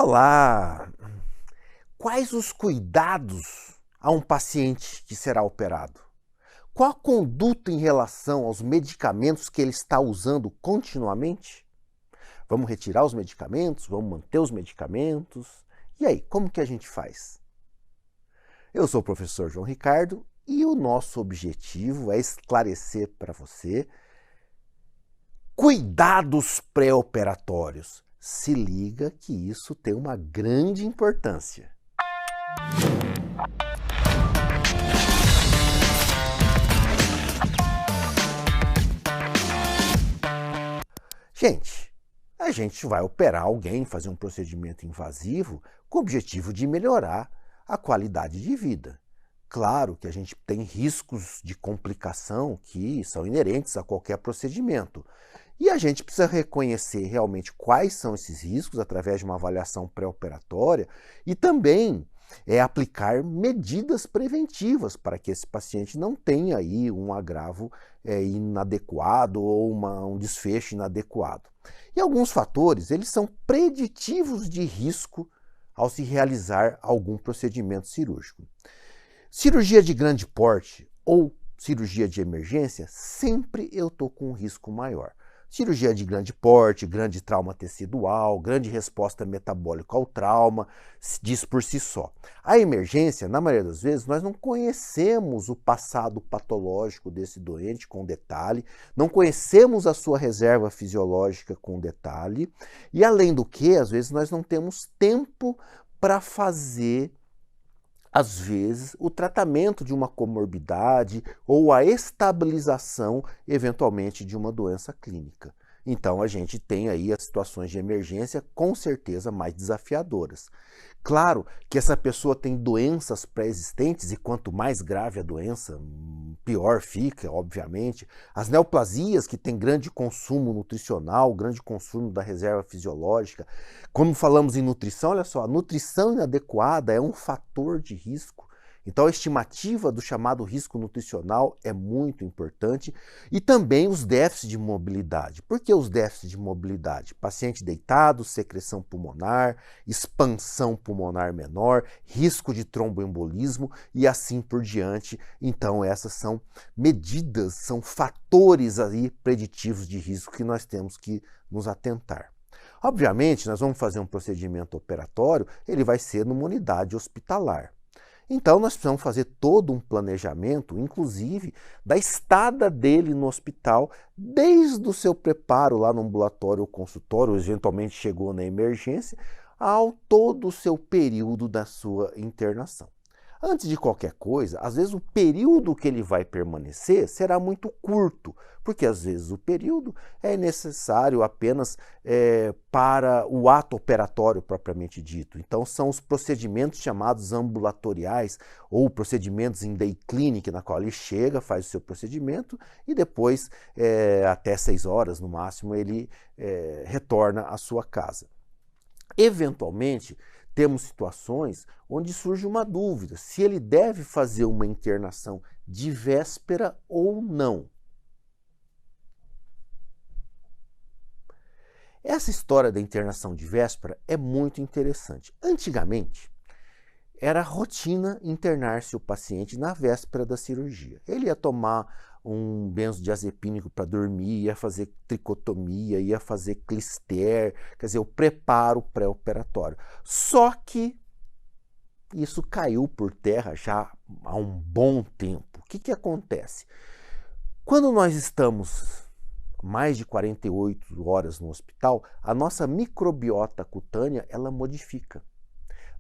Olá! Quais os cuidados a um paciente que será operado? Qual a conduta em relação aos medicamentos que ele está usando continuamente? Vamos retirar os medicamentos? Vamos manter os medicamentos? E aí, como que a gente faz? Eu sou o professor João Ricardo e o nosso objetivo é esclarecer para você cuidados pré-operatórios. Se liga que isso tem uma grande importância. A gente vai operar alguém, fazer um procedimento invasivo com o objetivo de melhorar a qualidade de vida. Claro que a gente tem riscos de complicação que são inerentes a qualquer procedimento. E a gente precisa reconhecer realmente quais são esses riscos através de uma avaliação pré-operatória e também aplicar medidas preventivas para que esse paciente não tenha aí um agravo inadequado ou um desfecho inadequado. E alguns fatores, eles são preditivos de risco ao se realizar algum procedimento cirúrgico. Cirurgia de grande porte ou cirurgia de emergência, sempre eu estou com um risco maior. Cirurgia de grande porte, grande trauma tecidual, grande resposta metabólica ao trauma, diz por si só. A emergência, na maioria das vezes, nós não conhecemos o passado patológico desse doente com detalhe, não conhecemos a sua reserva fisiológica com detalhe, e além do que, às vezes, nós não temos tempo para fazer às vezes, o tratamento de uma comorbidade ou a estabilização, eventualmente, de uma doença clínica. Então, a gente tem aí as situações de emergência com certeza mais desafiadoras. Claro que essa pessoa tem doenças pré-existentes e quanto mais grave a doença, pior fica, obviamente. As neoplasias que têm grande consumo nutricional, grande consumo da reserva fisiológica. Como falamos em nutrição, olha só, a nutrição inadequada é um fator de risco. Então, a estimativa do chamado risco nutricional é muito importante e também os déficits de mobilidade. Por que os déficits de mobilidade? Paciente deitado, secreção pulmonar, expansão pulmonar menor, risco de tromboembolismo e assim por diante. Então, essas são medidas, são fatores aí preditivos de risco que nós temos que nos atentar. Obviamente, nós vamos fazer um procedimento operatório, ele vai ser numa unidade hospitalar. Então, nós precisamos fazer todo um planejamento, inclusive, da estada dele no hospital, desde o seu preparo lá no ambulatório ou consultório, ou eventualmente chegou na emergência, ao todo o seu período da sua internação. Antes de qualquer coisa, às vezes o período que ele vai permanecer será muito curto, porque às vezes o período é necessário apenas para o ato operatório propriamente dito. Então são os procedimentos chamados ambulatoriais ou procedimentos em day clinic, na qual ele chega, faz o seu procedimento e depois, até 6 horas no máximo, ele retorna à sua casa. Eventualmente, temos situações onde surge uma dúvida se ele deve fazer uma internação de véspera ou não. Essa história da internação de véspera é muito interessante. Antigamente, era rotina internar-se o paciente na véspera da cirurgia. Ele ia tomar um benzodiazepínico para dormir, ia fazer tricotomia, ia fazer clister, quer dizer, o preparo pré-operatório. Só que isso caiu por terra já há um bom tempo. O que acontece? Quando nós estamos mais de 48 horas no hospital, a nossa microbiota cutânea, ela modifica.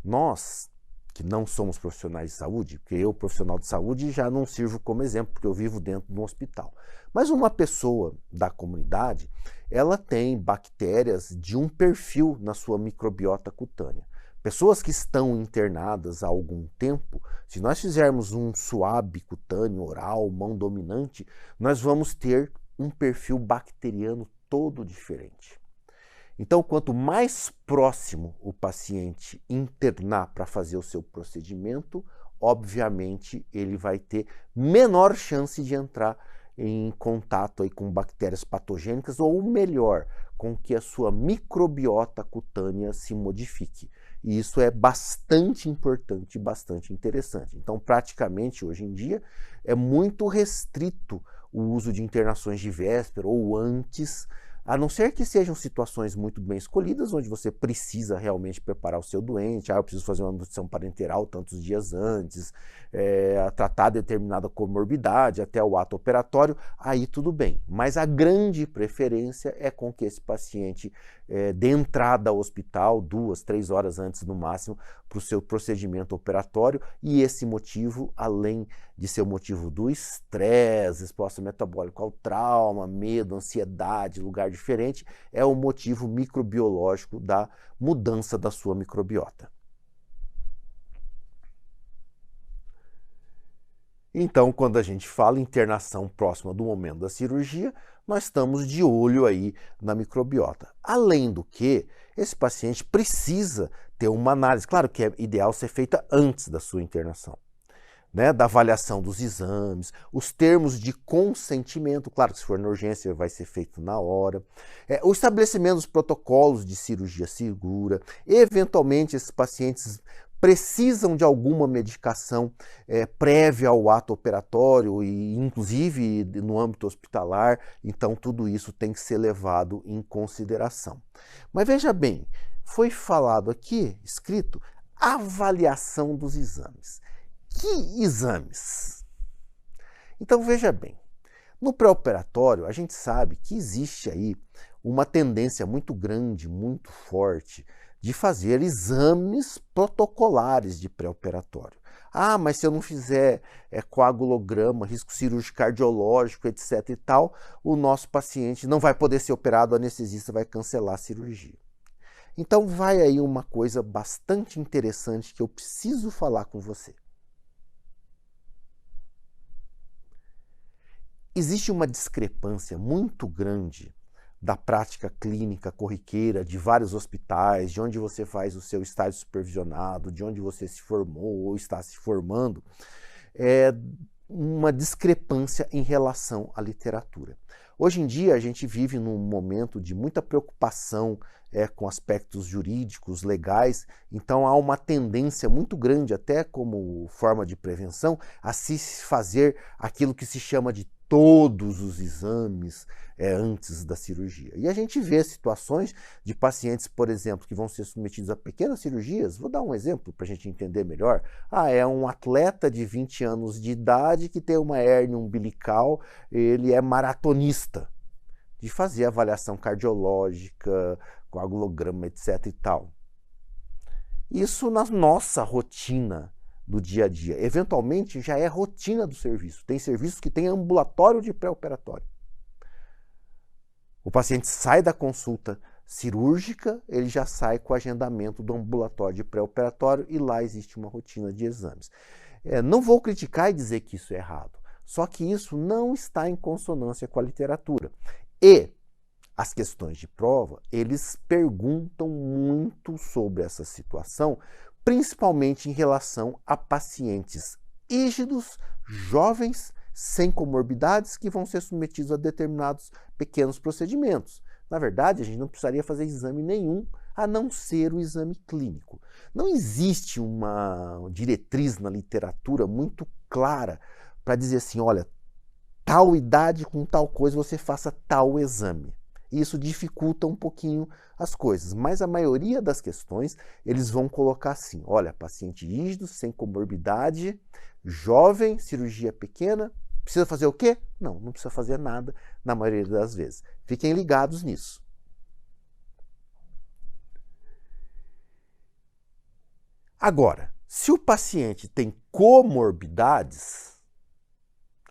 Nós, que não somos profissionais de saúde, porque eu, profissional de saúde, já não sirvo como exemplo, porque eu vivo dentro de um hospital. Mas uma pessoa da comunidade, ela tem bactérias de um perfil na sua microbiota cutânea. Pessoas que estão internadas há algum tempo, se nós fizermos um swab cutâneo, oral, mão dominante, nós vamos ter um perfil bacteriano todo diferente. Então, quanto mais próximo o paciente internar para fazer o seu procedimento, obviamente ele vai ter menor chance de entrar em contato aí com bactérias patogênicas, ou melhor, com que a sua microbiota cutânea se modifique. E isso é bastante importante e bastante interessante. Então, praticamente, hoje em dia, é muito restrito o uso de internações de véspera ou antes, a não ser que sejam situações muito bem escolhidas, onde você precisa realmente preparar o seu doente, eu preciso fazer uma nutrição parenteral tantos dias antes, tratar determinada comorbidade até o ato operatório, aí tudo bem. Mas a grande preferência é com que esse paciente dê entrada ao hospital 2, 3 horas antes no máximo para o seu procedimento operatório, e esse motivo, além de ser o motivo do estresse, resposta metabólica ao trauma, medo, ansiedade, lugar diferente, é o motivo microbiológico da mudança da sua microbiota. Então, quando a gente fala internação próxima do momento da cirurgia, nós estamos de olho aí na microbiota. Além do que, esse paciente precisa ter uma análise, claro que é ideal ser feita antes da sua internação, né, da avaliação dos exames, os termos de consentimento, claro que se for na urgência vai ser feito na hora, o estabelecimento dos protocolos de cirurgia segura, eventualmente esses pacientes precisam de alguma medicação prévia ao ato operatório e inclusive no âmbito hospitalar, então tudo isso tem que ser levado em consideração. Mas veja bem, foi falado aqui, escrito, avaliação dos exames. Que exames? Então veja bem, no pré-operatório a gente sabe que existe aí uma tendência muito grande, muito forte, de fazer exames protocolares de pré-operatório. Ah, mas se eu não fizer coagulograma, risco cirúrgico cardiológico, etc e tal, o nosso paciente não vai poder ser operado, o anestesista vai cancelar a cirurgia. Então vai aí uma coisa bastante interessante que eu preciso falar com você. Existe uma discrepância muito grande da prática clínica corriqueira de vários hospitais, de onde você faz o seu estágio supervisionado, de onde você se formou ou está se formando, uma discrepância em relação à literatura. Hoje em dia a gente vive num momento de muita preocupação com aspectos jurídicos, legais, então há uma tendência muito grande, até como forma de prevenção, a se fazer aquilo que se chama de todos os exames antes da cirurgia. E a gente vê situações de pacientes, por exemplo, que vão ser submetidos a pequenas cirurgias. Vou dar um exemplo para a gente entender melhor. É um atleta de 20 anos de idade que tem uma hérnia umbilical, ele é maratonista, de fazer avaliação cardiológica, coagulograma, etc e tal. Isso na nossa rotina do dia a dia. Eventualmente já é rotina do serviço. Tem serviços que tem ambulatório de pré-operatório. O paciente sai da consulta cirúrgica, ele já sai com o agendamento do ambulatório de pré-operatório e lá existe uma rotina de exames. Não vou criticar e dizer que isso é errado, só que isso não está em consonância com a literatura. E as questões de prova, eles perguntam muito sobre essa situação, principalmente em relação a pacientes rígidos, jovens, sem comorbidades, que vão ser submetidos a determinados pequenos procedimentos. Na verdade, a gente não precisaria fazer exame nenhum, a não ser o exame clínico. Não existe uma diretriz na literatura muito clara para dizer assim, olha, tal idade com tal coisa você faça tal exame. Isso dificulta um pouquinho as coisas, mas a maioria das questões eles vão colocar assim, olha, paciente rígido, sem comorbidade, jovem, cirurgia pequena, precisa fazer o quê? Não, não precisa fazer nada na maioria das vezes. Fiquem ligados nisso. Agora, se o paciente tem comorbidades,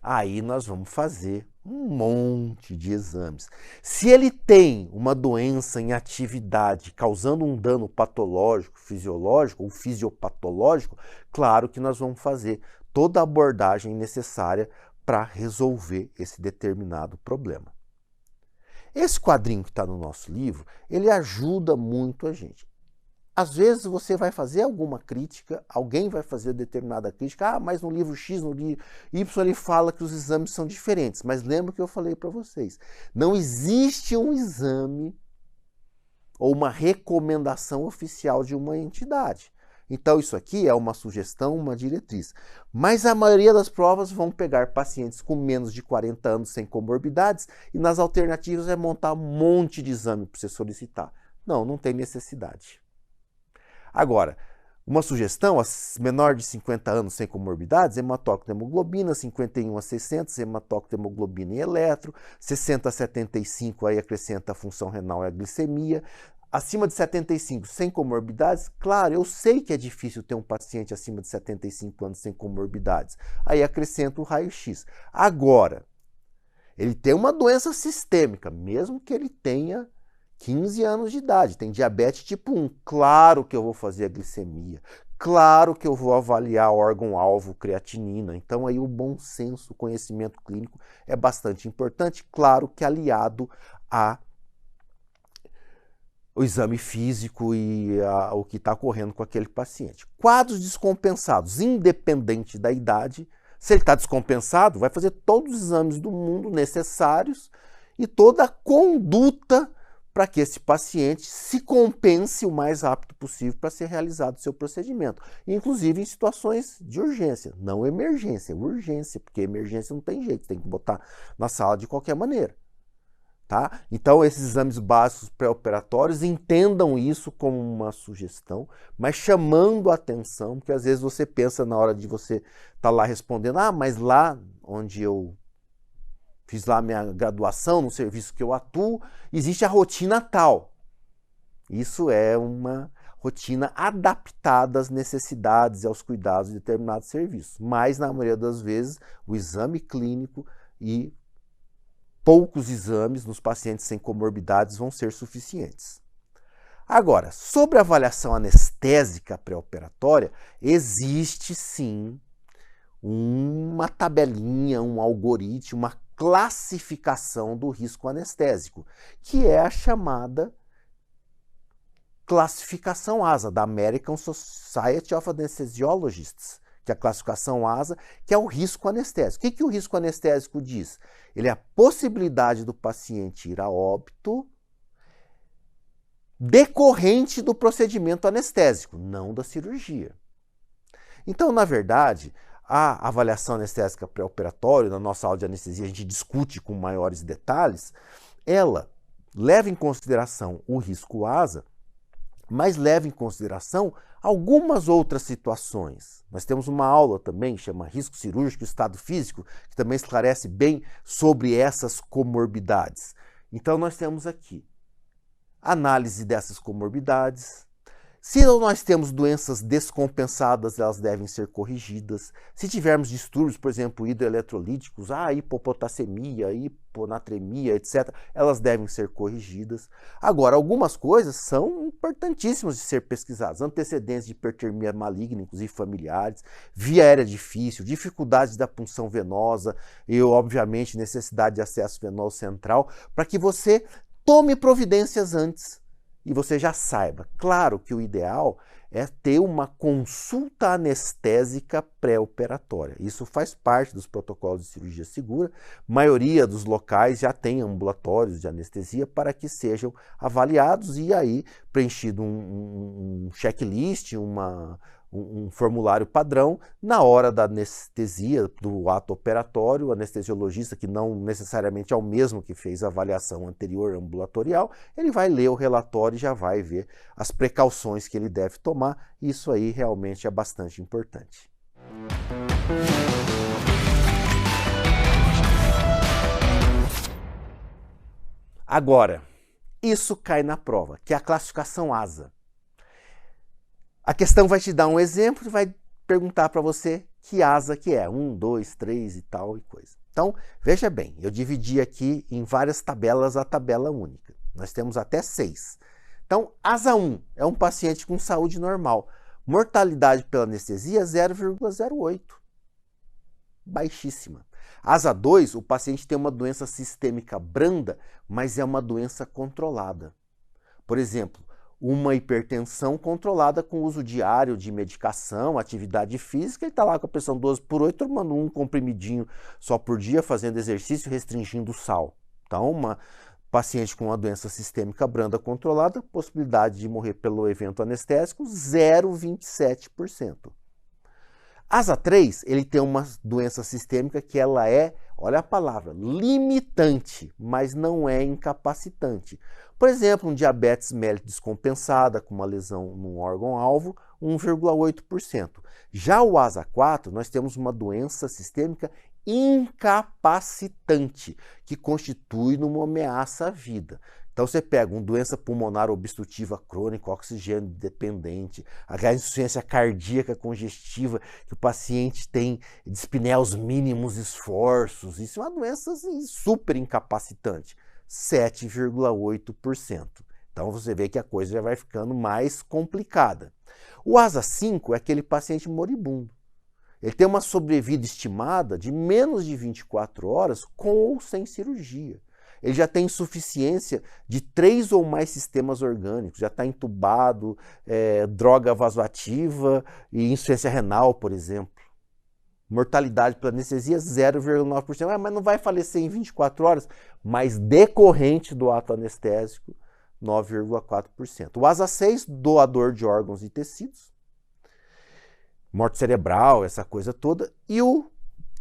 aí nós vamos fazer um monte de exames. Se ele tem uma doença em atividade causando um dano patológico, fisiológico ou fisiopatológico, claro que nós vamos fazer toda a abordagem necessária para resolver esse determinado problema. Esse quadrinho que está no nosso livro, ele ajuda muito a gente. Às vezes você vai fazer alguma crítica, alguém vai fazer determinada crítica, mas no livro X, no livro Y, ele fala que os exames são diferentes. Mas lembra que eu falei para vocês, não existe um exame ou uma recomendação oficial de uma entidade. Então isso aqui é uma sugestão, uma diretriz. Mas a maioria das provas vão pegar pacientes com menos de 40 anos sem comorbidades e nas alternativas é montar um monte de exame para você solicitar. Não tem necessidade. Agora, uma sugestão, menor de 50 anos sem comorbidades, hematócrito hemoglobina, 51 a 600, hematócrito hemoglobina e eletro, 60 a 75, aí acrescenta a função renal e a glicemia. Acima de 75, sem comorbidades, claro, eu sei que é difícil ter um paciente acima de 75 anos sem comorbidades. Aí acrescenta o raio-x. Agora, ele tem uma doença sistêmica, mesmo que ele tenha 15 anos de idade, tem diabetes tipo 1, claro que eu vou fazer a glicemia, claro que eu vou avaliar órgão-alvo, creatinina. Então aí o bom senso, o conhecimento clínico é bastante importante, claro que aliado a o exame físico e o que está ocorrendo com aquele paciente. Quadros descompensados, independente da idade, se ele está descompensado, vai fazer todos os exames do mundo necessários e toda a conduta para que esse paciente se compense o mais rápido possível para ser realizado o seu procedimento. Inclusive em situações de urgência, não emergência, urgência, porque emergência não tem jeito, tem que botar na sala de qualquer maneira. Tá? Então esses exames básicos pré-operatórios, entendam isso como uma sugestão, mas chamando a atenção, porque às vezes você pensa na hora de você estar lá respondendo, mas lá onde eu fiz lá minha graduação, no serviço que eu atuo, existe a rotina tal. Isso é uma rotina adaptada às necessidades e aos cuidados de determinados serviços. Mas, na maioria das vezes, o exame clínico e poucos exames nos pacientes sem comorbidades vão ser suficientes. Agora, sobre a avaliação anestésica pré-operatória, existe sim uma tabelinha, um algoritmo, uma classificação do risco anestésico, que é a chamada classificação ASA, da American Society of Anesthesiologists, que é a classificação ASA, que é o risco anestésico. O que o risco anestésico diz? Ele é a possibilidade do paciente ir a óbito decorrente do procedimento anestésico, não da cirurgia. Então, na verdade, a avaliação anestésica pré-operatória, na nossa aula de anestesia a gente discute com maiores detalhes, ela leva em consideração o risco ASA, mas leva em consideração algumas outras situações. Nós temos uma aula também, chama Risco Cirúrgico e Estado Físico, que também esclarece bem sobre essas comorbidades. Então nós temos aqui análise dessas comorbidades. Se nós temos doenças descompensadas, elas devem ser corrigidas. Se tivermos distúrbios, por exemplo, hidroeletrolíticos, hipopotassemia, hiponatremia, etc., elas devem ser corrigidas. Agora, algumas coisas são importantíssimas de ser pesquisadas. Antecedentes de hipertermia maligna, inclusive familiares, via aérea difícil, dificuldades da punção venosa e, obviamente, necessidade de acesso venoso central, para que você tome providências antes. E você já saiba, claro que o ideal é ter uma consulta anestésica pré-operatória. Isso faz parte dos protocolos de cirurgia segura. A maioria dos locais já tem ambulatórios de anestesia para que sejam avaliados e aí preenchido um checklist, um formulário padrão. Na hora da anestesia, do ato operatório, o anestesiologista, que não necessariamente é o mesmo que fez a avaliação anterior ambulatorial, ele vai ler o relatório e já vai ver as precauções que ele deve tomar. Isso aí realmente é bastante importante. Agora, isso cai na prova, que é a classificação ASA. A questão vai te dar um exemplo e vai perguntar para você que asa que é, 1, 2, 3 e tal e coisa. Então, veja bem, eu dividi aqui em várias tabelas a tabela única. Nós temos até 6. Então, asa 1 é um paciente com saúde normal. Mortalidade pela anestesia 0,08. Baixíssima. Asa 2, o paciente tem uma doença sistêmica branda, mas é uma doença controlada. Por exemplo, uma hipertensão controlada com uso diário de medicação, atividade física, ele está lá com a pressão 12/8, tomando um comprimidinho só por dia, fazendo exercício, restringindo o sal. Então, uma paciente com uma doença sistêmica branda controlada, possibilidade de morrer pelo evento anestésico, 0,27%. Asa 3, ele tem uma doença sistêmica que ela é, olha a palavra, limitante, mas não é incapacitante. Por exemplo, um diabetes mellitus descompensada com uma lesão no órgão-alvo, 1,8%. Já o asa 4, nós temos uma doença sistêmica incapacitante, que constitui uma ameaça à vida. Então você pega uma doença pulmonar obstrutiva crônica, oxigênio dependente, a insuficiência cardíaca congestiva, que o paciente tem dispneia aos mínimos esforços, isso é uma doença assim, super incapacitante, 7,8%. Então você vê que a coisa já vai ficando mais complicada. O asa 5 é aquele paciente moribundo. Ele tem uma sobrevida estimada de menos de 24 horas com ou sem cirurgia. Ele já tem insuficiência de 3 ou mais sistemas orgânicos, já está entubado, droga vasoativa e insuficiência renal, por exemplo. Mortalidade pela anestesia, 0,9%. Mas não vai falecer em 24 horas, mas decorrente do ato anestésico, 9,4%. O asa 6, doador de órgãos e tecidos, morte cerebral, essa coisa toda, e o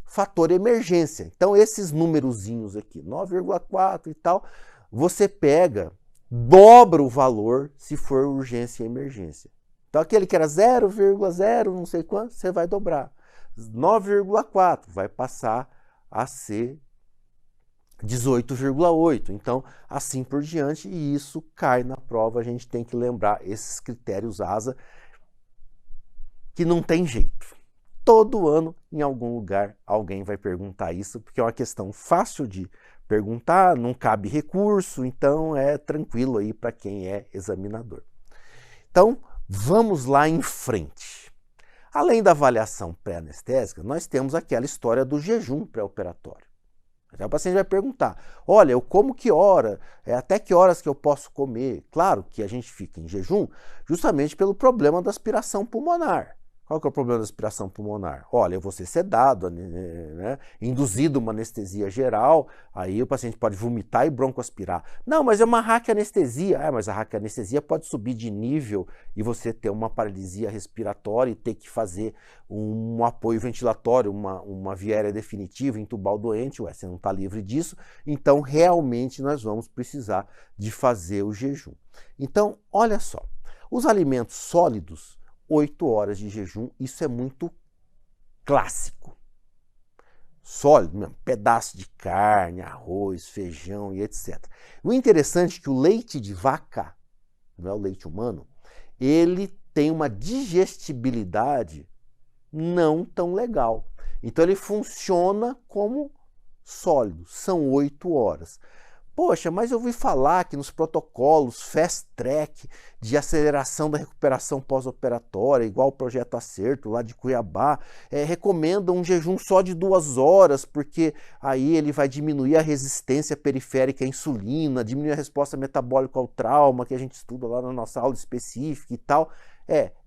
fator emergência. Então, esses numerozinhos aqui, 9,4 e tal, você pega, dobra o valor se for urgência e emergência. Então, aquele que era 0,0 não sei quanto, você vai dobrar. 9,4 vai passar a ser 18,8. Então, assim por diante, e isso cai na prova. A gente tem que lembrar esses critérios ASA, que não tem jeito. Todo ano, em algum lugar, alguém vai perguntar isso, porque é uma questão fácil de perguntar, não cabe recurso, então é tranquilo aí para quem é examinador. Então, vamos lá em frente. Além da avaliação pré-anestésica, nós temos aquela história do jejum pré-operatório. Então, o paciente vai perguntar, olha, eu como que hora? Até que horas que eu posso comer? Claro que a gente fica em jejum justamente pelo problema da aspiração pulmonar. Qual que é o problema da aspiração pulmonar? Olha, eu vou ser sedado, né? Induzido uma anestesia geral, aí o paciente pode vomitar e broncoaspirar. Não, mas é uma raquianestesia. Mas a raquianestesia pode subir de nível e você ter uma paralisia respiratória e ter que fazer um apoio ventilatório, uma via aérea definitiva, entubar o doente. Você não está livre disso. Então, realmente, nós vamos precisar de fazer o jejum. Então, olha só, os alimentos sólidos, 8 horas de jejum, isso é muito clássico. Sólido, mesmo, pedaço de carne, arroz, feijão e etc. O interessante é que o leite de vaca, não é o leite humano, ele tem uma digestibilidade não tão legal. Então ele funciona como sólido, são 8 horas. Poxa, mas eu ouvi falar que nos protocolos Fast Track de aceleração da recuperação pós-operatória, igual o Projeto Acerto lá de Cuiabá, recomendam um jejum só de 2 horas, porque aí ele vai diminuir a resistência periférica à insulina, diminuir a resposta metabólica ao trauma, que a gente estuda lá na nossa aula específica e tal.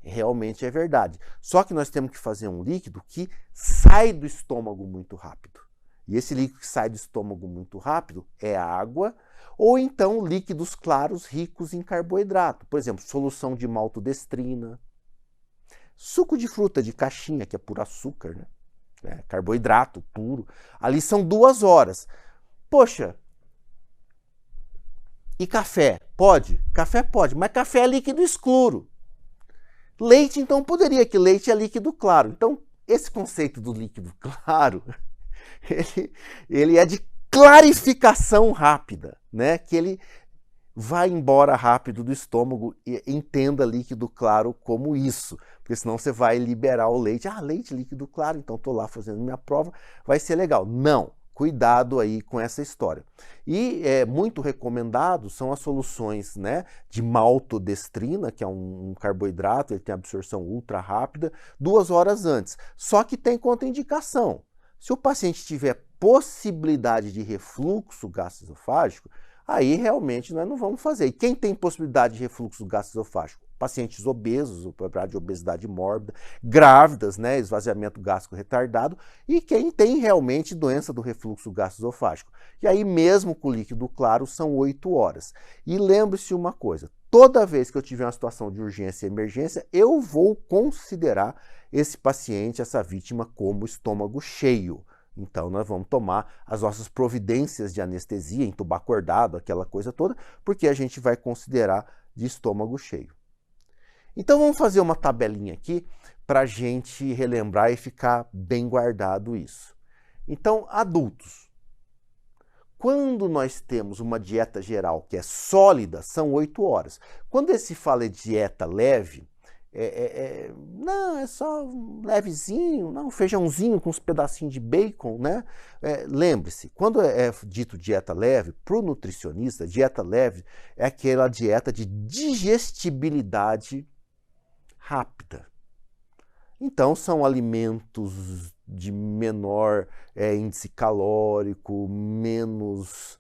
Realmente é verdade. Só que nós temos que fazer um líquido que sai do estômago muito rápido. E esse líquido que sai do estômago muito rápido é água, ou então líquidos claros ricos em carboidrato. Por exemplo, solução de maltodestrina, suco de fruta de caixinha, que é puro açúcar, né? Carboidrato puro. Ali são 2 horas. Poxa, e café? Pode? Café pode, mas café é líquido escuro. Leite, então, poderia, que leite é líquido claro. Então, esse conceito do líquido claro... Ele é de clarificação rápida, né? Que ele vai embora rápido do estômago e entenda líquido claro como isso, porque senão você vai liberar o leite. Leite líquido claro, então estou lá fazendo minha prova, vai ser legal. Não, cuidado aí com essa história. E muito recomendado são as soluções, né, de maltodestrina, que é um carboidrato, ele tem absorção ultra rápida, 2 horas antes. Só que tem contraindicação. Se o paciente tiver possibilidade de refluxo gastroesofágico, aí realmente nós não vamos fazer. E quem tem possibilidade de refluxo gastroesofágico? Pacientes obesos, de obesidade mórbida, grávidas, né, esvaziamento gástrico retardado, e quem tem realmente doença do refluxo gastroesofágico. E aí mesmo com líquido claro são 8 horas. E lembre-se uma coisa, toda vez que eu tiver uma situação de urgência e emergência, eu vou considerar esse paciente, essa vítima, como estômago cheio. Então nós vamos tomar as nossas providências de anestesia, entubar acordado, aquela coisa toda, porque a gente vai considerar de estômago cheio. Então vamos fazer uma tabelinha aqui para a gente relembrar e ficar bem guardado isso. Então, adultos. Quando nós temos uma dieta geral que é sólida, são 8 horas. Quando se fala de dieta leve, não, é só levezinho, não, feijãozinho com uns pedacinhos de bacon, né? Lembre-se, quando é dito dieta leve, para o nutricionista, dieta leve é aquela dieta de digestibilidade rápida. Então, são alimentos de menor índice calórico, menos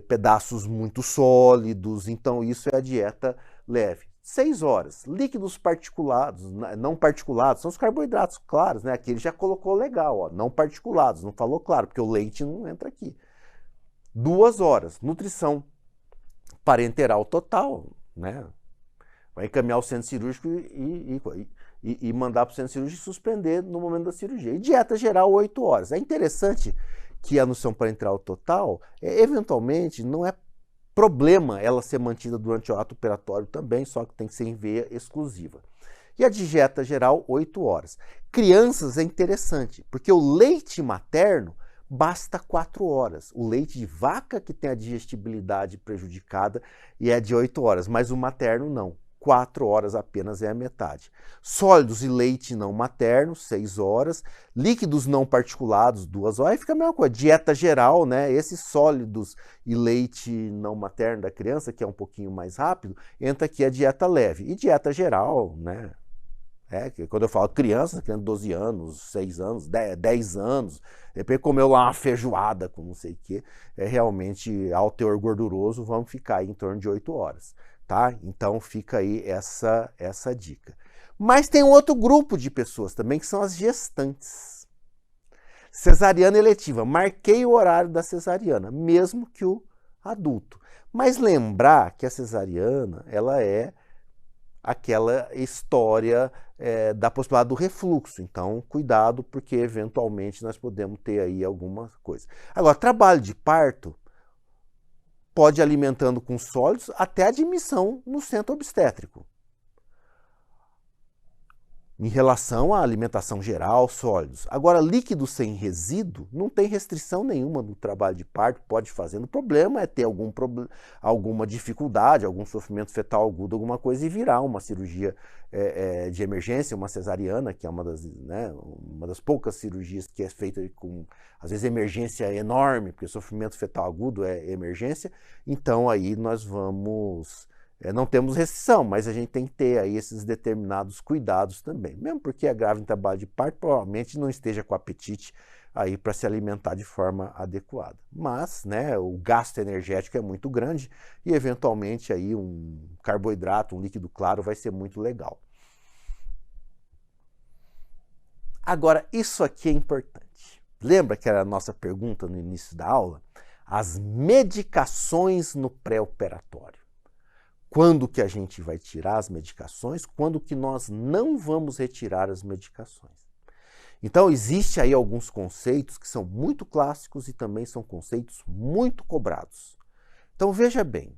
pedaços muito sólidos. Então, isso é a dieta leve. 6 horas. Líquidos particulados, não particulados, são os carboidratos claros, né? Aqui ele já colocou legal, ó, não particulados, não falou claro, porque o leite não entra aqui. 2 horas. Nutrição parenteral total, né? Vai encaminhar o centro cirúrgico e mandar para o centro cirúrgico e suspender no momento da cirurgia. E dieta geral, 8 horas. É interessante que a nutrição parenteral total, eventualmente, não é problema ela ser mantida durante o ato operatório também, só que tem que ser em veia exclusiva. E a dieta geral, 8 horas. Crianças é interessante, porque o leite materno basta 4 horas. O leite de vaca que tem a digestibilidade prejudicada e é de 8 horas, mas o materno não. 4 horas apenas é a metade. Sólidos e leite não materno, 6 horas. Líquidos não particulados, 2 horas. Aí fica a mesma coisa. Dieta geral, né? Esses sólidos e leite não materno da criança, que é um pouquinho mais rápido, entra aqui a dieta leve. E dieta geral, né? Quando eu falo criança 12 anos, 6 anos, 10 anos, depois comeu lá uma feijoada com não sei o quê, realmente alto teor gorduroso, vamos ficar aí em torno de 8 horas. Tá? Então fica aí essa dica. Mas tem um outro grupo de pessoas também que são as gestantes. Cesariana eletiva. Marquei o horário da cesariana, mesmo que o adulto. Mas lembrar que a cesariana, ela é aquela história da possibilidade do refluxo. Então, cuidado, porque eventualmente nós podemos ter aí alguma coisa. Agora, trabalho de parto pode ir alimentando com sólidos até a admissão no centro obstétrico. Em relação à alimentação geral, sólidos. Agora, líquido sem resíduo, não tem restrição nenhuma no trabalho de parto, pode fazer. O problema é ter alguma dificuldade, algum sofrimento fetal agudo, alguma coisa, e virar uma cirurgia de emergência, uma cesariana, que é uma das poucas cirurgias que é feita com, às vezes, emergência enorme, porque sofrimento fetal agudo é emergência. Então, aí nós vamos... não temos restrição, mas a gente tem que ter aí esses determinados cuidados também. Mesmo porque a grávida em trabalho de parto provavelmente não esteja com apetite aí para se alimentar de forma adequada. Mas, né, o gasto energético é muito grande e eventualmente aí um carboidrato, um líquido claro vai ser muito legal. Agora, isso aqui é importante. Lembra que era a nossa pergunta no início da aula? As medicações no pré-operatório. Quando que a gente vai tirar as medicações, quando que nós não vamos retirar as medicações. Então, existe aí alguns conceitos que são muito clássicos e também são conceitos muito cobrados. Então, veja bem,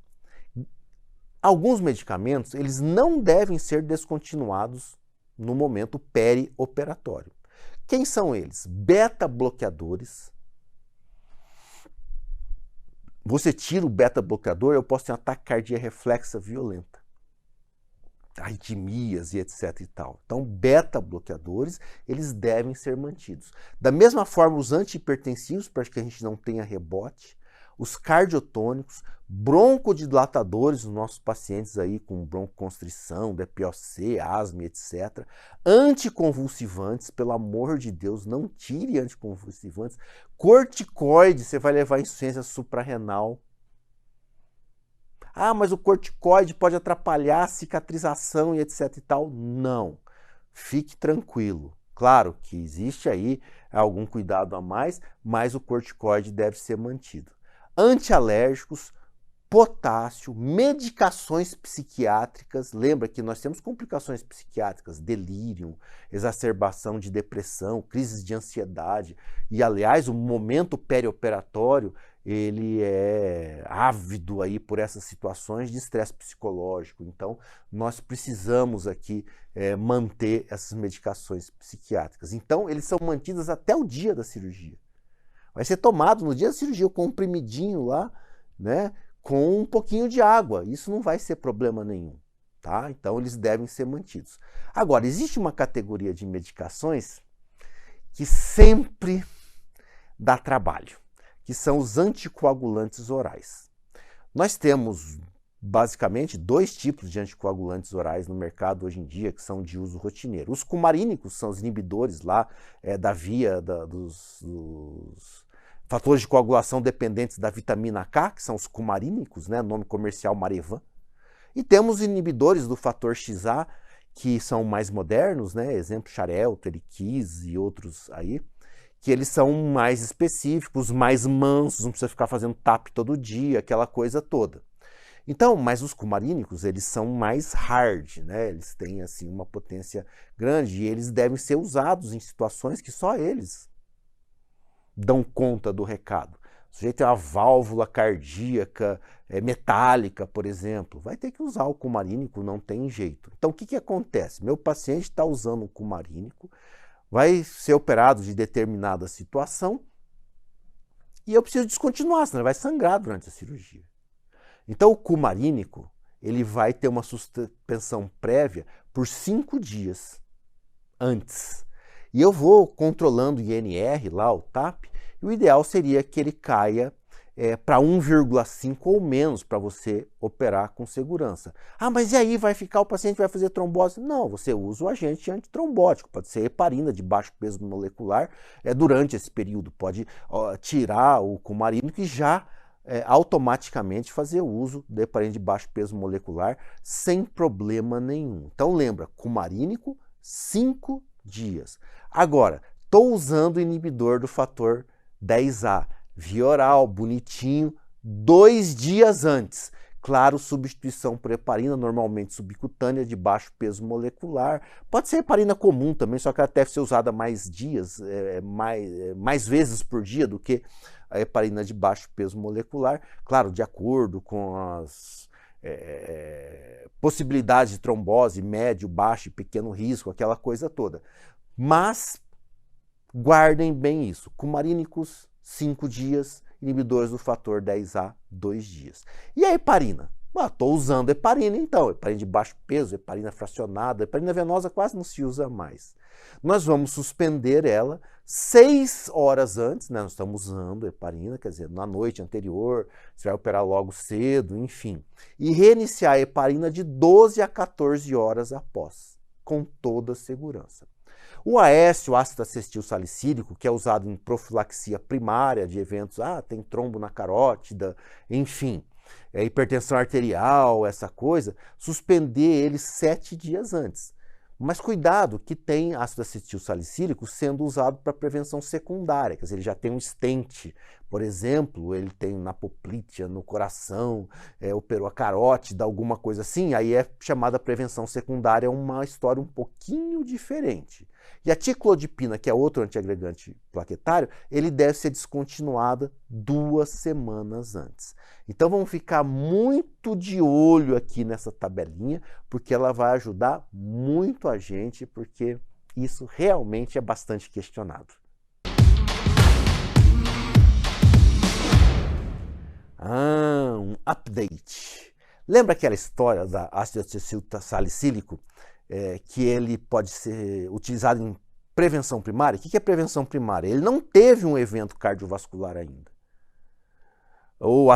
alguns medicamentos, eles não devem ser descontinuados no momento perioperatório. Quem são eles? Beta-bloqueadores. Você tira o beta-bloqueador, eu posso ter um ataque cardíaco reflexa violenta, arritmias e etc e tal. Então, beta-bloqueadores, eles devem ser mantidos. Da mesma forma, os antihipertensivos, para que a gente não tenha rebote, os cardiotônicos, broncodilatadores nos nossos pacientes aí com broncoconstrição, DPOC, asma, etc. Anticonvulsivantes, pelo amor de Deus, não tire anticonvulsivantes. Corticoide, você vai levar insuficiência suprarrenal. Ah, mas o corticoide pode atrapalhar a cicatrização e etc e tal. Não. Fique tranquilo. Claro que existe aí algum cuidado a mais, mas o corticoide deve ser mantido. Antialérgicos, potássio, medicações psiquiátricas. Lembra que nós temos complicações psiquiátricas, delírio, exacerbação de depressão, crises de ansiedade. E, aliás, o momento perioperatório, ele é ávido aí por essas situações de estresse psicológico. Então, nós precisamos aqui manter essas medicações psiquiátricas. Então, eles são mantidos até o dia da cirurgia. Vai ser tomado no dia da cirurgia, o comprimidinho lá, né? Com um pouquinho de água. Isso não vai ser problema nenhum, tá? Então, eles devem ser mantidos. Agora, existe uma categoria de medicações que sempre dá trabalho, que são os anticoagulantes orais. Nós temos, basicamente, 2 tipos de anticoagulantes orais no mercado hoje em dia, que são de uso rotineiro. Os cumarínicos são os inibidores lá da via dos fatores de coagulação dependentes da vitamina K, que são os cumarínicos, né, nome comercial Marevan. E temos inibidores do fator XA, que são mais modernos, né, exemplo Xarelto, Eliquis e outros aí, que eles são mais específicos, mais mansos, não precisa ficar fazendo TAP todo dia, aquela coisa toda. Então, mas os cumarínicos, eles são mais hard, né, eles têm assim uma potência grande e eles devem ser usados em situações que só eles dão conta do recado. O sujeito tem uma válvula cardíaca metálica, por exemplo, vai ter que usar o cumarínico, não tem jeito. Então, o que acontece? Meu paciente está usando o cumarínico, vai ser operado de determinada situação e eu preciso descontinuar, senão ele vai sangrar durante a cirurgia. Então, o cumarínico, ele vai ter uma suspensão prévia por 5 dias antes. E eu vou controlando o INR lá, o TAP, e o ideal seria que ele caia para 1,5 ou menos para você operar com segurança. Ah, mas e aí vai ficar, o paciente vai fazer trombose? Não, você usa o agente antitrombótico, pode ser heparina de baixo peso molecular durante esse período, pode tirar o cumarínico e já automaticamente fazer uso da heparina de baixo peso molecular sem problema nenhum. Então lembra, cumarínico, 5 dias. Agora, estou usando o inibidor do fator 10A, via oral, bonitinho, 2 dias antes. Claro, substituição por heparina, normalmente subcutânea, de baixo peso molecular. Pode ser heparina comum também, só que ela deve ser usada mais dias, mais vezes por dia do que a heparina de baixo peso molecular. Claro, de acordo com as possibilidades de trombose, médio, baixo e pequeno risco, aquela coisa toda. Mas guardem bem isso. Cumarínicos, 5 dias, inibidores do fator 10A, 2 dias. E a heparina? Estou usando heparina então, heparina de baixo peso, heparina fracionada, heparina venosa quase não se usa mais. Nós vamos suspender ela 6 horas antes, né? Nós estamos usando heparina, quer dizer, na noite anterior, você vai operar logo cedo, enfim. E reiniciar a heparina de 12 a 14 horas após, com toda segurança. O AS, o ácido acetil salicílico, que é usado em profilaxia primária de eventos, tem trombo na carótida, enfim, hipertensão arterial, essa coisa, suspender ele 7 dias antes. Mas cuidado que tem ácido acetil salicílico sendo usado para prevenção secundária, quer dizer, ele já tem um stent, por exemplo, ele tem napoplitia no coração, operou a carótida, alguma coisa assim, aí é chamada prevenção secundária, é uma história um pouquinho diferente. E a ticlodipina, que é outro antiagregante plaquetário, ele deve ser descontinuada 2 semanas antes. Então vamos ficar muito de olho aqui nessa tabelinha, porque ela vai ajudar muito a gente, porque isso realmente é bastante questionado. Um update. Lembra aquela história da ácido acetil salicílico, que ele pode ser utilizado em prevenção primária? O que é prevenção primária? Ele não teve um evento cardiovascular ainda. O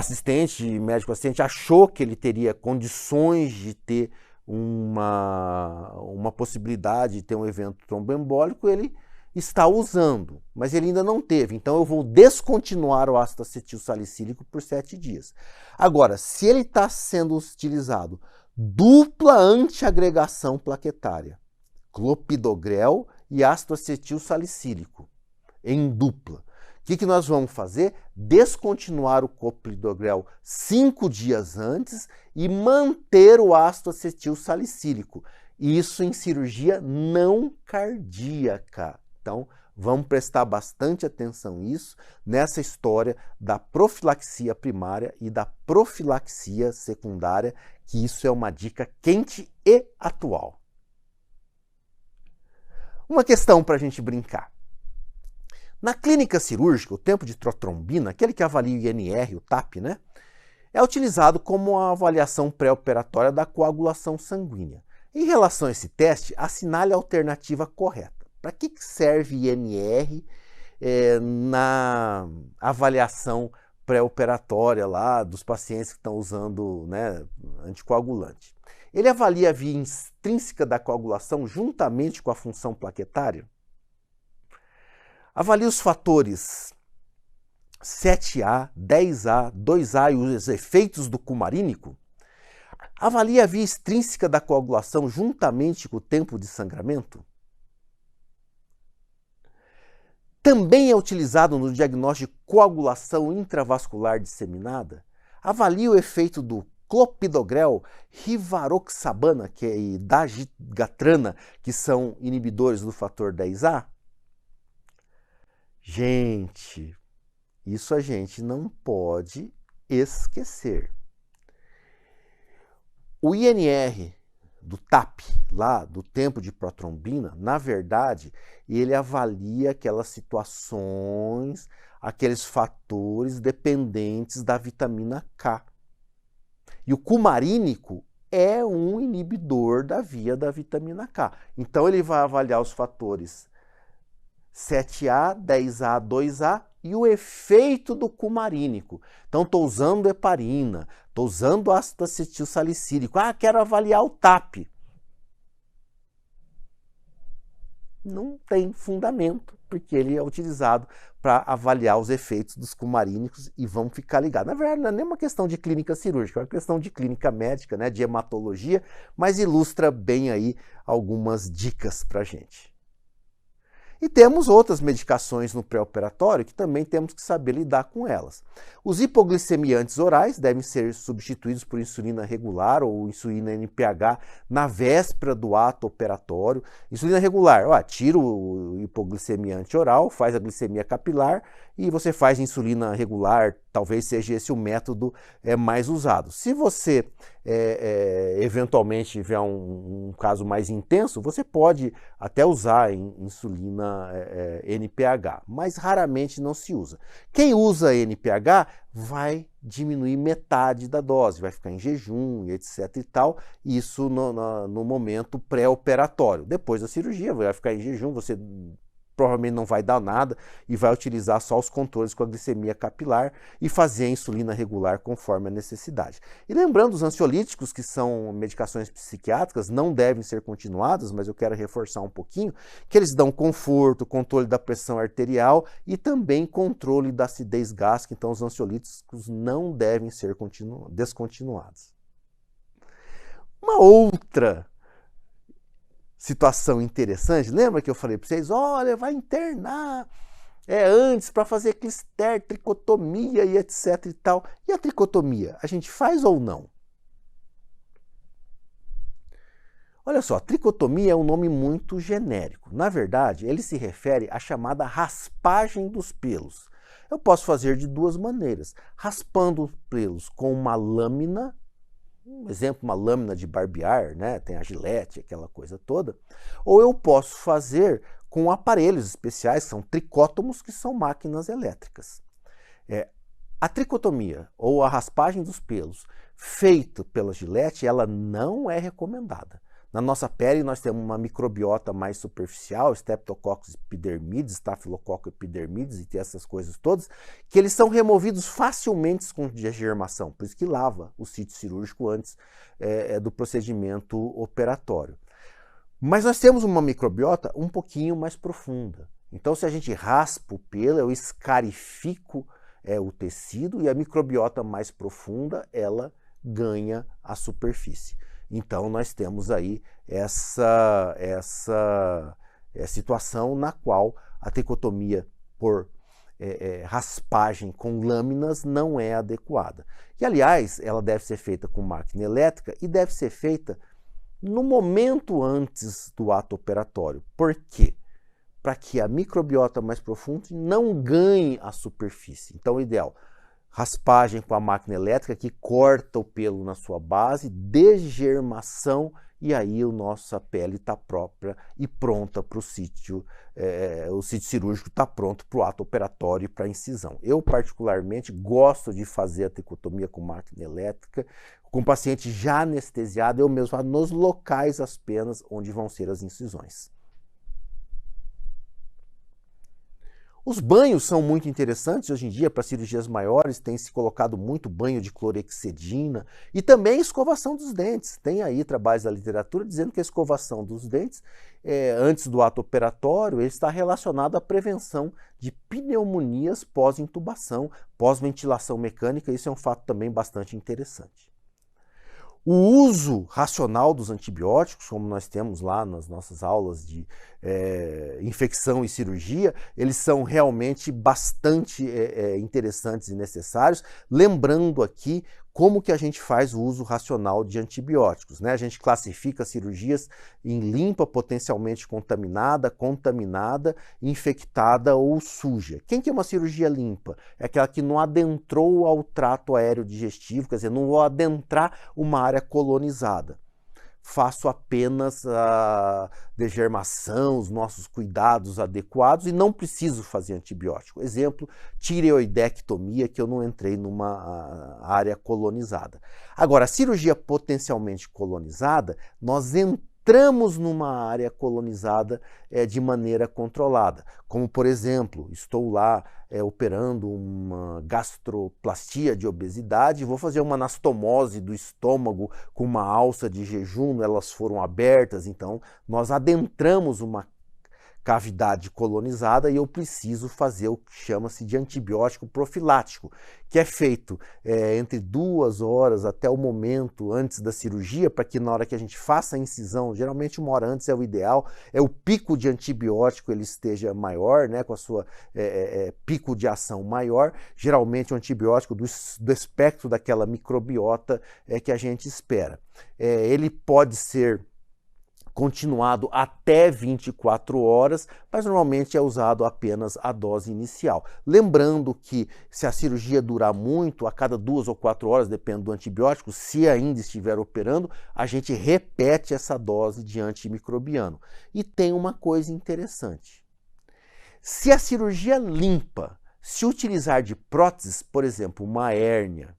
médico assistente, achou que ele teria condições de ter uma possibilidade de ter um evento tromboembólico, ele está usando, mas ele ainda não teve. Então eu vou descontinuar o ácido acetil salicílico por 7 dias. Agora, se ele está sendo utilizado dupla antiagregação plaquetária, clopidogrel e ácido acetil salicílico, em dupla. O que nós vamos fazer? Descontinuar o clopidogrel 5 dias antes e manter o ácido acetil salicílico. Isso em cirurgia não cardíaca. Então, vamos prestar bastante atenção nisso, nessa história da profilaxia primária e da profilaxia secundária, que isso é uma dica quente e atual. Uma questão para a gente brincar. Na clínica cirúrgica, o tempo de trotrombina, aquele que avalia o INR, o TAP, né, é utilizado como uma avaliação pré-operatória da coagulação sanguínea. Em relação a esse teste, assinale a alternativa correta. Para que serve INR na avaliação pré-operatória lá dos pacientes que estão usando, né, anticoagulante? Ele avalia a via intrínseca da coagulação juntamente com a função plaquetária? Avalia os fatores 7A, 10A, 2A e os efeitos do cumarínico? Avalia a via extrínseca da coagulação juntamente com o tempo de sangramento? Também é utilizado no diagnóstico de coagulação intravascular disseminada? Avalia o efeito do clopidogrel, rivaroxabana e dagigatrana, que são inibidores do fator 10A? Gente, isso a gente não pode esquecer. O INR do TAP, lá do tempo de protrombina, na verdade, ele avalia aquelas situações, aqueles fatores dependentes da vitamina K. E o cumarínico é um inibidor da via da vitamina K. Então ele vai avaliar os fatores 7A, 10A, 2A e o efeito do cumarínico. Então, estou usando heparina, estou usando ácido acetil salicílico. Ah, quero avaliar o TAP. Não tem fundamento, porque ele é utilizado para avaliar os efeitos dos cumarínicos e vamos ficar ligados. Na verdade, não é nem uma questão de clínica cirúrgica, é uma questão de clínica médica, né, de hematologia, mas ilustra bem aí algumas dicas para a gente. E temos outras medicações no pré-operatório que também temos que saber lidar com elas. Os hipoglicemiantes orais devem ser substituídos por insulina regular ou insulina NPH na véspera do ato operatório. Insulina regular, tira o hipoglicemiante oral, faz a glicemia capilar e você faz insulina regular, talvez seja esse o método mais usado. Se você eventualmente tiver um caso mais intenso, você pode até usar insulina NPH, mas raramente não se usa. Quem usa NPH vai diminuir metade da dose, vai ficar em jejum, etc e tal, isso no momento pré-operatório. Depois da cirurgia vai ficar em jejum, você provavelmente não vai dar nada e vai utilizar só os controles com a glicemia capilar e fazer a insulina regular conforme a necessidade. E lembrando, os ansiolíticos, que são medicações psiquiátricas, não devem ser continuadas, mas eu quero reforçar um pouquinho, que eles dão conforto, controle da pressão arterial e também controle da acidez gástrica, então os ansiolíticos não devem ser descontinuados. Uma outra situação interessante, lembra que eu falei para vocês, olha, vai internar antes para fazer clister, tricotomia e etc e tal. E a tricotomia, a gente faz ou não? Olha só, tricotomia é um nome muito genérico. Na verdade, ele se refere à chamada raspagem dos pelos. Eu posso fazer de duas maneiras, raspando os pelos com uma lâmina, um exemplo, uma lâmina de barbear, né? Tem a gilete, aquela coisa toda. Ou eu posso fazer com aparelhos especiais, são tricótomos, que são máquinas elétricas. A tricotomia, ou a raspagem dos pelos, feita pela gilete, ela não é recomendada. Na nossa pele nós temos uma microbiota mais superficial, Streptococcus epidermidis, Staphylococcus epidermidis e tem essas coisas todas, que eles são removidos facilmente com desgermação, por isso que lava o sítio cirúrgico antes do procedimento operatório. Mas nós temos uma microbiota um pouquinho mais profunda. Então, se a gente raspa o pelo, eu escarifico o tecido e a microbiota mais profunda, ela ganha a superfície. Então, nós temos aí essa situação na qual a tricotomia por raspagem com lâminas não é adequada. E, aliás, ela deve ser feita com máquina elétrica e deve ser feita no momento antes do ato operatório. Por quê? Para que a microbiota mais profunda não ganhe a superfície. Então, o ideal, raspagem com a máquina elétrica que corta o pelo na sua base, desgermação, e aí a nossa pele está própria e pronta para o sítio cirúrgico está pronto para o ato operatório e para a incisão. Eu, particularmente, gosto de fazer a tricotomia com máquina elétrica, com o paciente já anestesiado, eu mesmo nos locais as penas onde vão ser as incisões. Os banhos são muito interessantes hoje em dia para cirurgias maiores, tem se colocado muito banho de clorexidina e também escovação dos dentes. Tem aí trabalhos da literatura dizendo que a escovação dos dentes antes do ato operatório está relacionado à prevenção de pneumonias pós-intubação, pós-ventilação mecânica. Isso é um fato também bastante interessante. O uso racional dos antibióticos, como nós temos lá nas nossas aulas de infecção e cirurgia, eles são realmente bastante interessantes e necessários, lembrando aqui como que a gente faz o uso racional de antibióticos, né? A gente classifica cirurgias em limpa, potencialmente contaminada, contaminada, infectada ou suja. Quem que é uma cirurgia limpa? É aquela que não adentrou ao trato aéreo digestivo, quer dizer, não vou adentrar uma área colonizada. Faço apenas a desgermação, os nossos cuidados adequados e não preciso fazer antibiótico. Exemplo, tireoidectomia, que eu não entrei numa área colonizada. Agora, a cirurgia potencialmente colonizada, nós entramos numa área colonizada de maneira controlada. Como, por exemplo, estou lá operando uma gastroplastia de obesidade, vou fazer uma anastomose do estômago com uma alça de jejum, elas foram abertas, então nós adentramos uma cavidade colonizada e eu preciso fazer o que chama-se de antibiótico profilático, que é feito entre 2 horas até o momento antes da cirurgia, para que na hora que a gente faça a incisão, geralmente 1 hora antes é o ideal, o pico de antibiótico ele esteja maior, né, com a sua pico de ação maior, geralmente o antibiótico do espectro daquela microbiota que a gente espera. Ele pode ser continuado até 24 horas, mas normalmente é usado apenas a dose inicial. Lembrando que se a cirurgia durar muito, a cada 2 ou 4 horas, depende do antibiótico, se ainda estiver operando, a gente repete essa dose de antimicrobiano. E tem uma coisa interessante. Se a cirurgia limpa, se utilizar de próteses, por exemplo, uma hérnia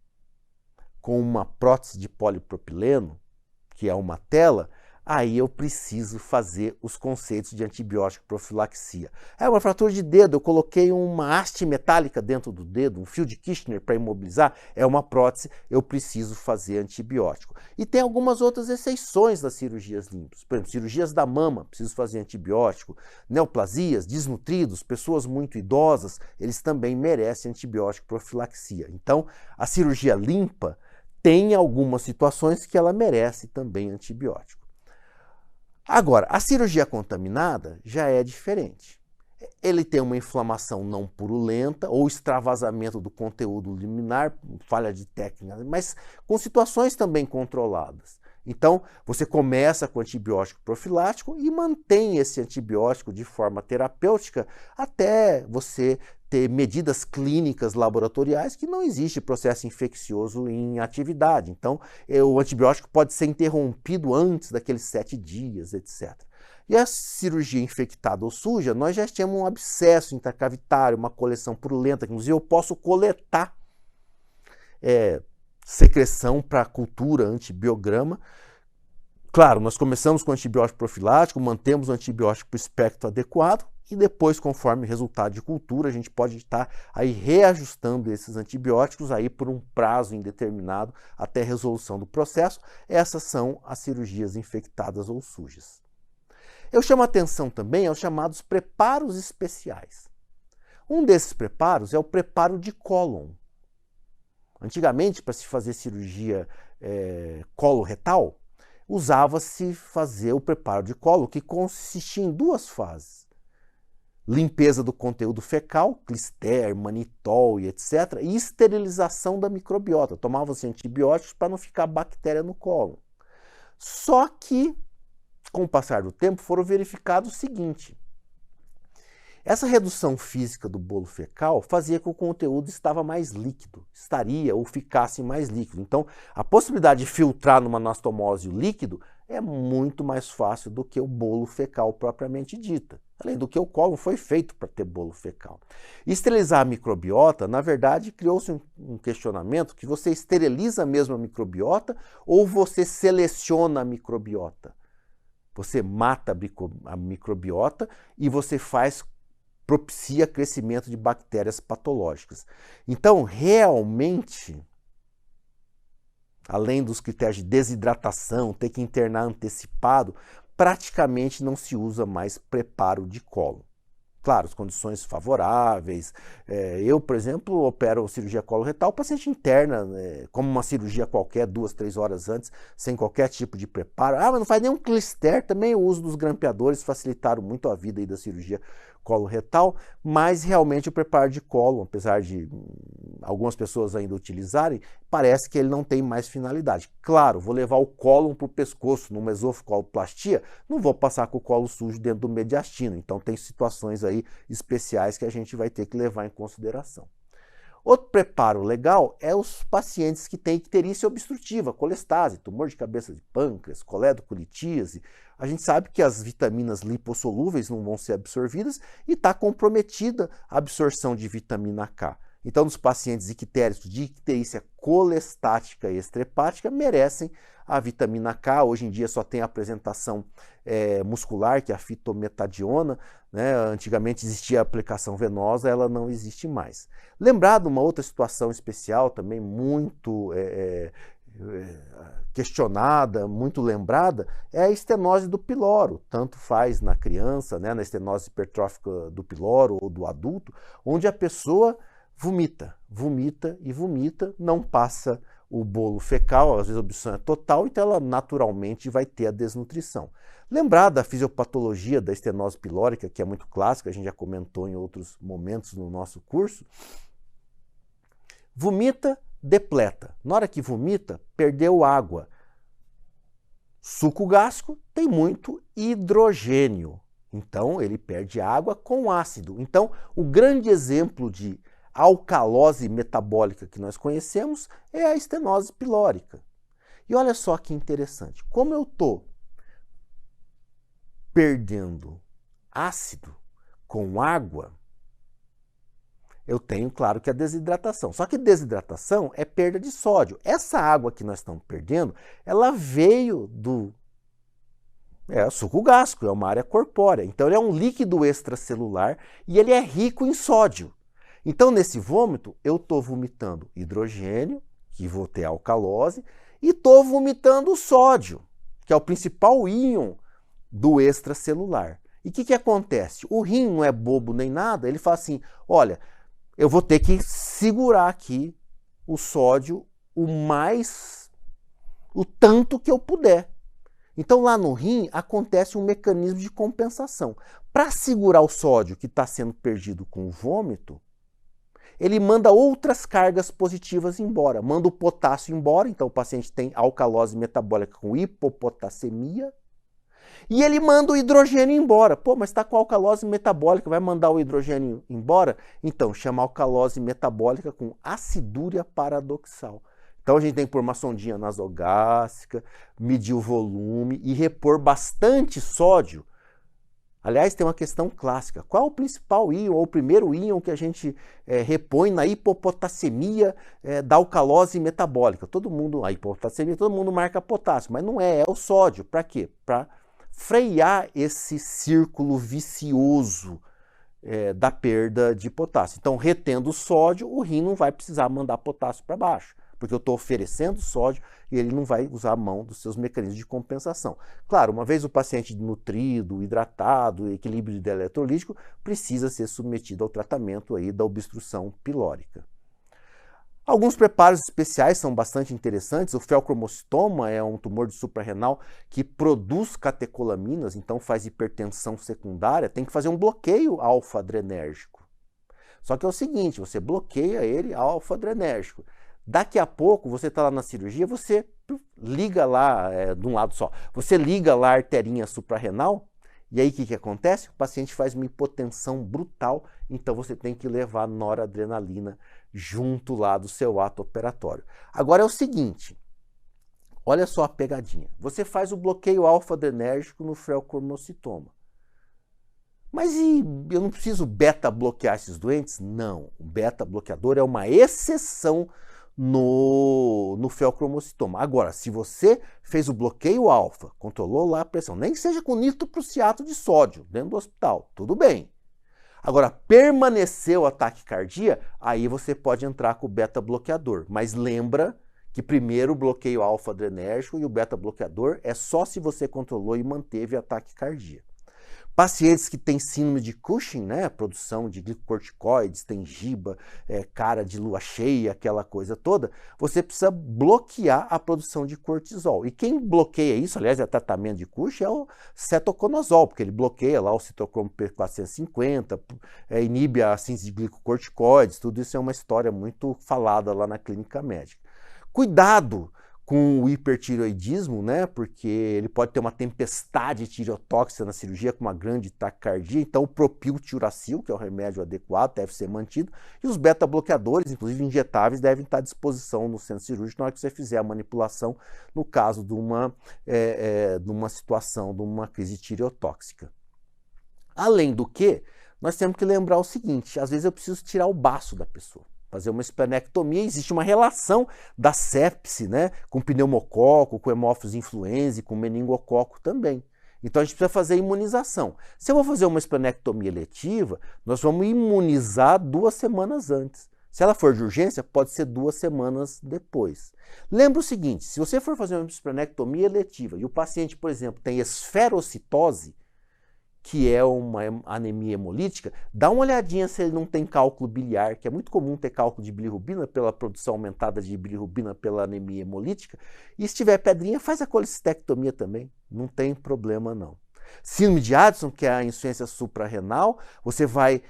com uma prótese de polipropileno, que é uma tela, aí eu preciso fazer os conceitos de antibiótico profilaxia. É uma fratura de dedo, eu coloquei uma haste metálica dentro do dedo, um fio de Kirchner para imobilizar, é uma prótese, eu preciso fazer antibiótico. E tem algumas outras exceções das cirurgias limpas. Por exemplo, cirurgias da mama, preciso fazer antibiótico. Neoplasias, desnutridos, pessoas muito idosas, eles também merecem antibiótico profilaxia. Então, a cirurgia limpa tem algumas situações que ela merece também antibiótico. Agora, a cirurgia contaminada já é diferente. Ele tem uma inflamação não purulenta ou extravasamento do conteúdo liminar, falha de técnica, mas com situações também controladas. Então, você começa com antibiótico profilático e mantém esse antibiótico de forma terapêutica até você ter medidas clínicas laboratoriais que não existe processo infeccioso em atividade. Então, o antibiótico pode ser interrompido antes daqueles 7 dias, etc. E a cirurgia infectada ou suja, nós já temos um abscesso intracavitário, uma coleção purulenta, inclusive eu posso coletar secreção para cultura, antibiograma. Claro, nós começamos com antibiótico profilático, mantemos o antibiótico para o espectro adequado e depois, conforme o resultado de cultura, a gente pode estar aí reajustando esses antibióticos aí por um prazo indeterminado até a resolução do processo. Essas são as cirurgias infectadas ou sujas. Eu chamo a atenção também aos chamados preparos especiais. Um desses preparos é o preparo de cólon. Antigamente, para se fazer cirurgia coloretal, usava-se fazer o preparo de cólon, que consistia em duas fases. Limpeza do conteúdo fecal, clister, manitol e etc. E esterilização da microbiota. Tomava-se antibióticos para não ficar bactéria no cólon. Só que, com o passar do tempo, foram verificados o seguinte. Essa redução física do bolo fecal fazia que o conteúdo estava mais líquido, estaria ou ficasse mais líquido. Então, a possibilidade de filtrar numa anastomose o líquido é muito mais fácil do que o bolo fecal propriamente dita. Além do que o cólon foi feito para ter bolo fecal. Esterilizar a microbiota, na verdade, criou-se um questionamento que você esteriliza mesmo a microbiota ou você seleciona a microbiota. Você mata a microbiota e você propicia crescimento de bactérias patológicas. Então, realmente, além dos critérios de desidratação, ter que internar antecipado, praticamente não se usa mais preparo de cólon. Claro, as condições favoráveis. Eu, por exemplo, opero cirurgia coloretal, o paciente interna, como uma cirurgia qualquer, 2, 3 horas antes, sem qualquer tipo de preparo. Mas não faz nenhum clister, também o uso dos grampeadores facilitaram muito a vida aí da cirurgia coloretal, mas realmente o preparo de cólon, apesar de algumas pessoas ainda utilizarem, parece que ele não tem mais finalidade. Claro, vou levar o cólon para o pescoço numa esofageoplastia, não vou passar com o colo sujo dentro do mediastino, então tem situações aí especiais que a gente vai ter que levar em consideração. Outro preparo legal é os pacientes que têm icterícia obstrutiva, colestase, tumor de cabeça de pâncreas, coledocolitíase. A gente sabe que as vitaminas lipossolúveis não vão ser absorvidas e está comprometida a absorção de vitamina K. Então, nos pacientes ictéricos de icterícia colestática e extrahepática, merecem a vitamina K. Hoje em dia só tem a apresentação muscular, que é a fitometadiona, né? Antigamente existia a aplicação venosa, ela não existe mais. Lembrado uma outra situação especial também muito questionada, muito lembrada, é a estenose do piloro. Tanto faz na criança, né, na estenose hipertrófica do piloro ou do adulto, onde a pessoa vomita, não passa o bolo fecal, às vezes a obstrução é total, então ela naturalmente vai ter a desnutrição. Lembrar da fisiopatologia da estenose pilórica, que é muito clássica, a gente já comentou em outros momentos no nosso curso. Vomita, depleta. Na hora que vomita, perdeu água. Suco gástrico tem muito hidrogênio, então ele perde água com ácido. Então, o grande exemplo de alcalose metabólica que nós conhecemos é a estenose pilórica. E olha só que interessante, como eu estou perdendo ácido com água, eu tenho, claro, que a desidratação. Só que desidratação é perda de sódio. Essa água que nós estamos perdendo, ela veio do suco gástrico, é uma área corpórea. Então, ele é um líquido extracelular e ele é rico em sódio. Então, nesse vômito, eu estou vomitando hidrogênio, que vou ter alcalose, e estou vomitando sódio, que é o principal íon do extracelular. E o que acontece? O rim não é bobo nem nada, ele fala assim, olha, eu vou ter que segurar aqui o sódio o tanto que eu puder. Então, lá no rim, acontece um mecanismo de compensação. Para segurar o sódio que está sendo perdido com o vômito, ele manda outras cargas positivas embora. Manda o potássio embora, então o paciente tem alcalose metabólica com hipopotassemia. E ele manda o hidrogênio embora. Pô, mas está com alcalose metabólica, vai mandar o hidrogênio embora? Então, chama alcalose metabólica com acidúria paradoxal. Então, a gente tem que pôr uma sondinha nasogástrica, medir o volume e repor bastante sódio. Aliás, tem uma questão clássica. Qual é o principal íon, ou o primeiro íon que a gente repõe na hipopotassemia da alcalose metabólica? A hipopotassemia, todo mundo marca potássio, mas não é o sódio. Para quê? Para frear esse círculo vicioso da perda de potássio. Então, retendo o sódio, o rim não vai precisar mandar potássio para baixo. porque eu estou oferecendo sódio e ele não vai usar a mão dos seus mecanismos de compensação. Claro, uma vez o paciente nutrido, hidratado, equilíbrio eletrolítico, precisa ser submetido ao tratamento aí da obstrução pilórica. Alguns preparos especiais são bastante interessantes. O feocromocitoma é um tumor de suprarrenal que produz catecolaminas, então faz hipertensão secundária, tem que fazer um bloqueio alfa-adrenérgico. Só que é o seguinte, você bloqueia ele alfa-adrenérgico. Daqui a pouco, você está lá na cirurgia, você liga lá, de um lado só, você liga lá a arterinha suprarrenal, e aí o que acontece? O paciente faz uma hipotensão brutal, então você tem que levar noradrenalina junto lá do seu ato operatório. Agora é o seguinte, olha só a pegadinha. Você faz o bloqueio alfa-adrenérgico no feocromocitoma. Mas e eu não preciso beta-bloquear esses doentes? Não, o beta-bloqueador é uma exceção no feocromocitoma. Agora, se você fez o bloqueio alfa, controlou lá a pressão, nem que seja com nitroprussiato de sódio dentro do hospital, tudo bem. Agora, permaneceu a taquicardia, aí você pode entrar com o beta-bloqueador. Mas lembra que primeiro o bloqueio alfa-adrenérgico e o beta-bloqueador é só se você controlou e manteve a taquicardia. Pacientes que têm síndrome de Cushing, né, produção de glicocorticoides, tem giba, cara de lua cheia, aquela coisa toda, você precisa bloquear a produção de cortisol. E quem bloqueia isso, aliás, é tratamento de Cushing, é o cetoconazol, porque ele bloqueia lá o citocromo P450, inibe a síntese de glicocorticoides, tudo isso é uma história muito falada lá na clínica médica. Cuidado com o hipertireoidismo, né? Porque ele pode ter uma tempestade tireotóxica na cirurgia com uma grande taquicardia, então o propiltiuracil, que é o remédio adequado, deve ser mantido, e os beta-bloqueadores, inclusive injetáveis, devem estar à disposição no centro cirúrgico na hora que você fizer a manipulação, no caso de uma situação, de uma crise tireotóxica. Além do que, nós temos que lembrar o seguinte, às vezes eu preciso tirar o baço da pessoa. Fazer uma esplenectomia, existe uma relação da sepse, né, com pneumococo, com hemófilos influenzae, com meningococo também. Então a gente precisa fazer imunização. Se eu vou fazer uma esplenectomia eletiva, nós vamos imunizar 2 semanas antes. Se ela for de urgência, pode ser 2 semanas depois. Lembra o seguinte, se você for fazer uma esplenectomia eletiva e o paciente, por exemplo, tem esferocitose, que é uma anemia hemolítica, dá uma olhadinha se ele não tem cálculo biliar, que é muito comum ter cálculo de bilirrubina pela produção aumentada de bilirrubina pela anemia hemolítica, e se tiver pedrinha, faz a colecistectomia também, não tem problema não. Síndrome de Addison, que é a insuficiência suprarrenal, você vai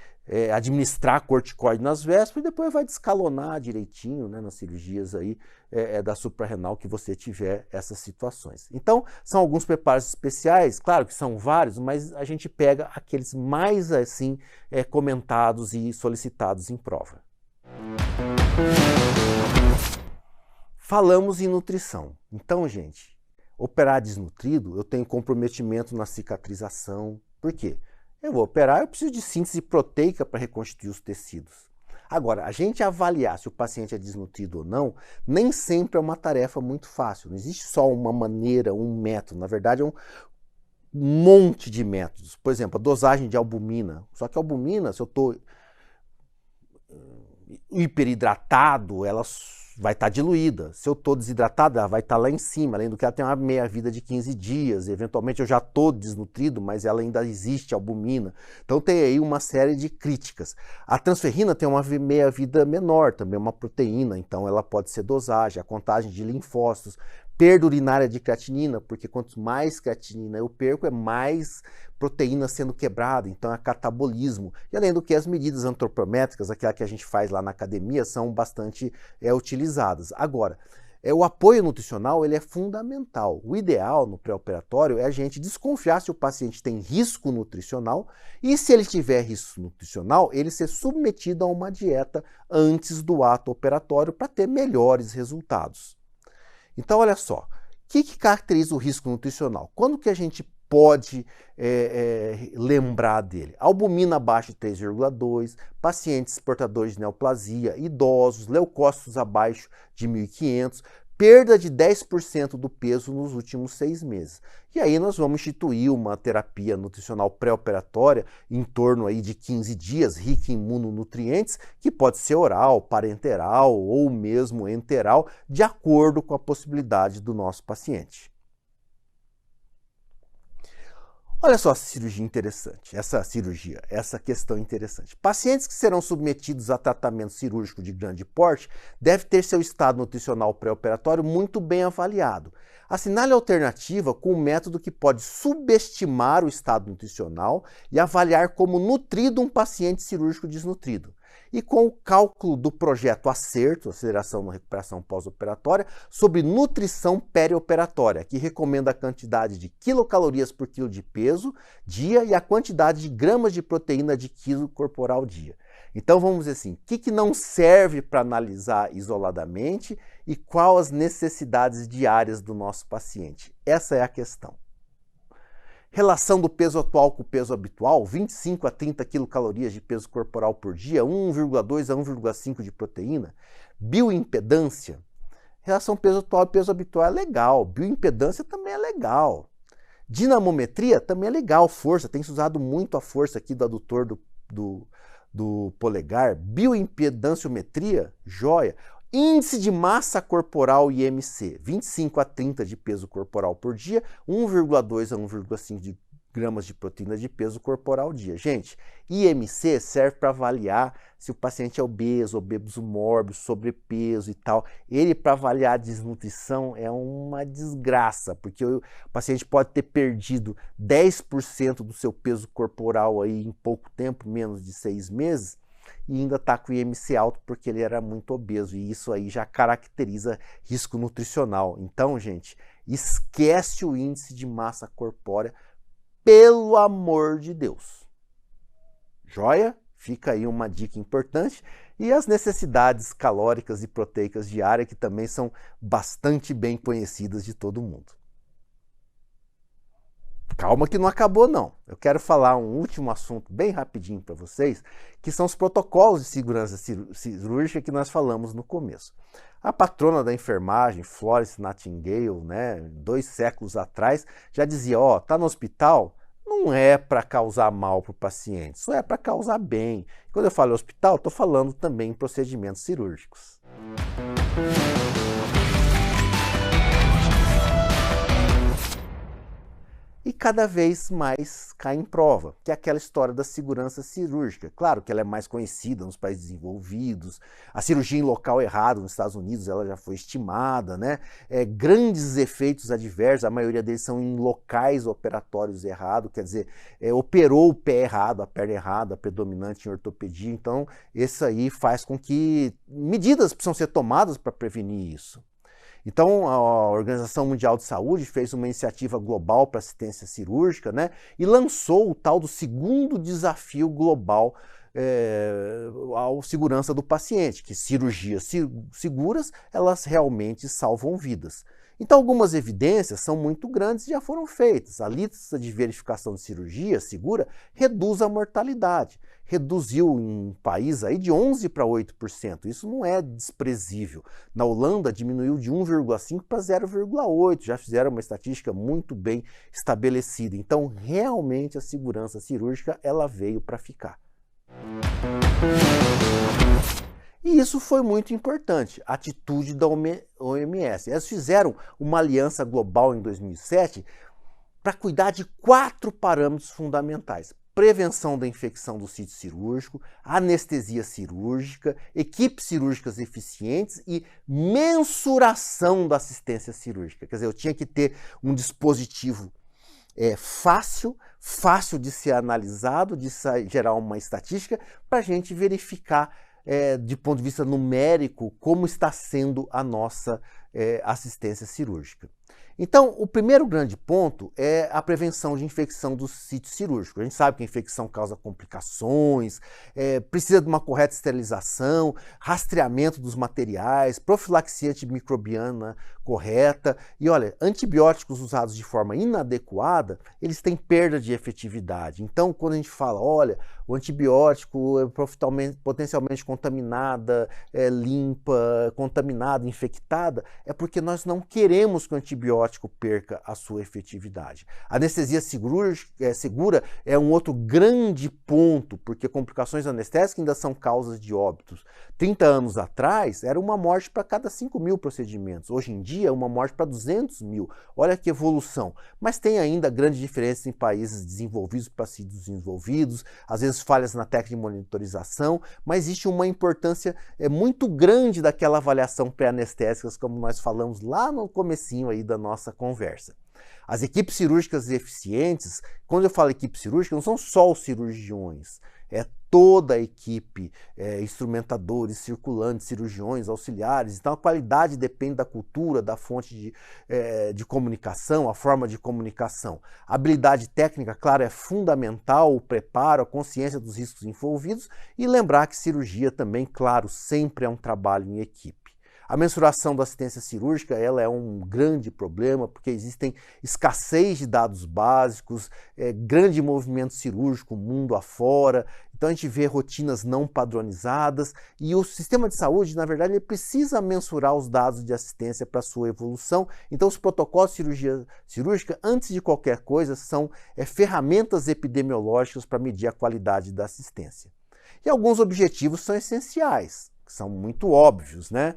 administrar corticoide nas vésperas e depois vai descalonar direitinho, né, nas cirurgias aí, da suprarrenal que você tiver essas situações. Então, são alguns preparos especiais, claro que são vários, mas a gente pega aqueles mais assim comentados e solicitados em prova. Falamos em nutrição. Então, gente, operar desnutrido, eu tenho comprometimento na cicatrização. Por quê? Eu vou operar, eu preciso de síntese proteica para reconstituir os tecidos. Agora, a gente avaliar se o paciente é desnutrido ou não, nem sempre é uma tarefa muito fácil. Não existe só uma maneira, um método. Na verdade, é um monte de métodos. Por exemplo, a dosagem de albumina. Só que a albumina, se eu estou hiperidratado, ela vai estar diluída. Se eu estou desidratado, ela vai estar lá em cima, além do que ela tem uma meia-vida de 15 dias. Eventualmente eu já estou desnutrido, mas ela ainda existe albumina. Então tem aí uma série de críticas. A transferrina tem uma meia-vida menor, também uma proteína, então ela pode ser dosagem, a contagem de linfócitos, perda urinária de creatinina, porque quanto mais creatinina eu perco, é mais proteína sendo quebrada, então é catabolismo. E além do que as medidas antropométricas, aquela que a gente faz lá na academia, são bastante utilizadas. Agora, o apoio nutricional ele é fundamental. O ideal no pré-operatório é a gente desconfiar se o paciente tem risco nutricional e se ele tiver risco nutricional, ele ser submetido a uma dieta antes do ato operatório para ter melhores resultados. Então, olha só, o que caracteriza o risco nutricional? Quando que a gente pode lembrar dele? Albumina abaixo de 3,2, pacientes portadores de neoplasia, idosos, leucócitos abaixo de 1.500, perda de 10% do peso nos últimos 6 meses. E aí nós vamos instituir uma terapia nutricional pré-operatória em torno aí de 15 dias, rica em imunonutrientes, que pode ser oral, parenteral ou mesmo enteral, de acordo com a possibilidade do nosso paciente. Olha só essa cirurgia interessante, essa questão interessante. Pacientes que serão submetidos a tratamento cirúrgico de grande porte devem ter seu estado nutricional pré-operatório muito bem avaliado. Assinale a alternativa com um método que pode subestimar o estado nutricional e avaliar como nutrido um paciente cirúrgico desnutrido. E com o cálculo do projeto Acerto, Aceleração na Recuperação Pós-Operatória, sobre nutrição perioperatória, que recomenda a quantidade de quilocalorias por quilo de peso dia e a quantidade de gramas de proteína de quilo corporal dia. Então vamos dizer assim, o que não serve para analisar isoladamente e quais as necessidades diárias do nosso paciente? Essa é a questão. Relação do peso atual com o peso habitual, 25 a 30 quilocalorias de peso corporal por dia, 1,2 a 1,5 de proteína. Bioimpedância, relação peso atual e peso habitual é legal, bioimpedância também é legal. Dinamometria também é legal, força, tem se usado muito a força aqui do adutor do polegar. Bioimpedanciometria, joia. Índice de massa corporal IMC, 25 a 30 de peso corporal por dia, 1,2 a 1,5 de gramas de proteína de peso corporal dia. Gente, IMC serve para avaliar se o paciente é obeso mórbido, sobrepeso e tal. Ele, para avaliar a desnutrição, é uma desgraça, porque o paciente pode ter perdido 10% do seu peso corporal aí em pouco tempo, menos de 6 meses, e ainda está com o IMC alto porque ele era muito obeso, e isso aí já caracteriza risco nutricional. Então, gente, esquece o índice de massa corpórea, pelo amor de Deus. Joia? Fica aí uma dica importante. E as necessidades calóricas e proteicas diárias, que também são bastante bem conhecidas de todo mundo. Calma que não acabou não. Eu quero falar um último assunto bem rapidinho para vocês, que são os protocolos de segurança cirúrgica que nós falamos no começo. A patrona da enfermagem, Florence Nightingale, 2 séculos atrás, já dizia, tá no hospital, não é para causar mal para o paciente, só é para causar bem. Quando eu falo hospital, estou falando também em procedimentos cirúrgicos. E cada vez mais cai em prova, que é aquela história da segurança cirúrgica. Claro que ela é mais conhecida nos países desenvolvidos, a cirurgia em local errado nos Estados Unidos ela já foi estimada, grandes efeitos adversos, a maioria deles são em locais operatórios errados, quer dizer, operou o pé errado, a perna errada, predominante em ortopedia, então isso aí faz com que medidas precisam ser tomadas para prevenir isso. Então, a Organização Mundial de Saúde fez uma iniciativa global para assistência cirúrgica, e lançou o tal do segundo desafio global à segurança do paciente, que cirurgias seguras, elas realmente salvam vidas. Então, algumas evidências são muito grandes e já foram feitas. A lista de verificação de cirurgia segura reduz a mortalidade. Reduziu em um país aí de 11% para 8%. Isso não é desprezível. Na Holanda, diminuiu de 1,5% para 0,8%. Já fizeram uma estatística muito bem estabelecida. Então, realmente, a segurança cirúrgica ela veio para ficar. E isso foi muito importante, a atitude da OMS. Eles fizeram uma aliança global em 2007 para cuidar de 4 parâmetros fundamentais. Prevenção da infecção do sítio cirúrgico, anestesia cirúrgica, equipes cirúrgicas eficientes e mensuração da assistência cirúrgica. Quer dizer, eu tinha que ter um dispositivo fácil de ser analisado, de gerar uma estatística para a gente verificar de ponto de vista numérico, como está sendo a nossa assistência cirúrgica. Então, o primeiro grande ponto é a prevenção de infecção do sítio cirúrgico. A gente sabe que a infecção causa complicações, precisa de uma correta esterilização, rastreamento dos materiais, profilaxia antimicrobiana correta. E olha, antibióticos usados de forma inadequada, eles têm perda de efetividade. Então, quando a gente fala, olha, o antibiótico é potencialmente contaminada, limpa, contaminada, infectada, é porque nós não queremos que o antibiótico perca a sua efetividade. A anestesia segura é um outro grande ponto, porque complicações anestésicas ainda são causas de óbitos. 30 anos atrás, era uma morte para cada 5.000 procedimentos. Hoje em dia, é uma morte para 200.000. Olha que evolução. Mas tem ainda grande diferença em países desenvolvidos para países desenvolvidos, às vezes falhas na técnica de monitorização, mas existe uma importância muito grande daquela avaliação pré-anestésica, como nós falamos lá no comecinho aí da nossa conversa. As equipes cirúrgicas eficientes, quando eu falo equipe cirúrgica, não são só os cirurgiões, é toda a equipe, instrumentadores, circulantes, cirurgiões, auxiliares. Então a qualidade depende da cultura, da fonte de comunicação, a forma de comunicação. A habilidade técnica, claro, é fundamental, o preparo, a consciência dos riscos envolvidos e lembrar que cirurgia também, claro, sempre é um trabalho em equipe. A mensuração da assistência cirúrgica ela é um grande problema, porque existem escassez de dados básicos, grande movimento cirúrgico mundo afora, então a gente vê rotinas não padronizadas e o sistema de saúde, na verdade, ele precisa mensurar os dados de assistência para sua evolução. Então os protocolos de cirurgia cirúrgica, antes de qualquer coisa, são ferramentas epidemiológicas para medir a qualidade da assistência. E alguns objetivos são essenciais, que são muito óbvios, né?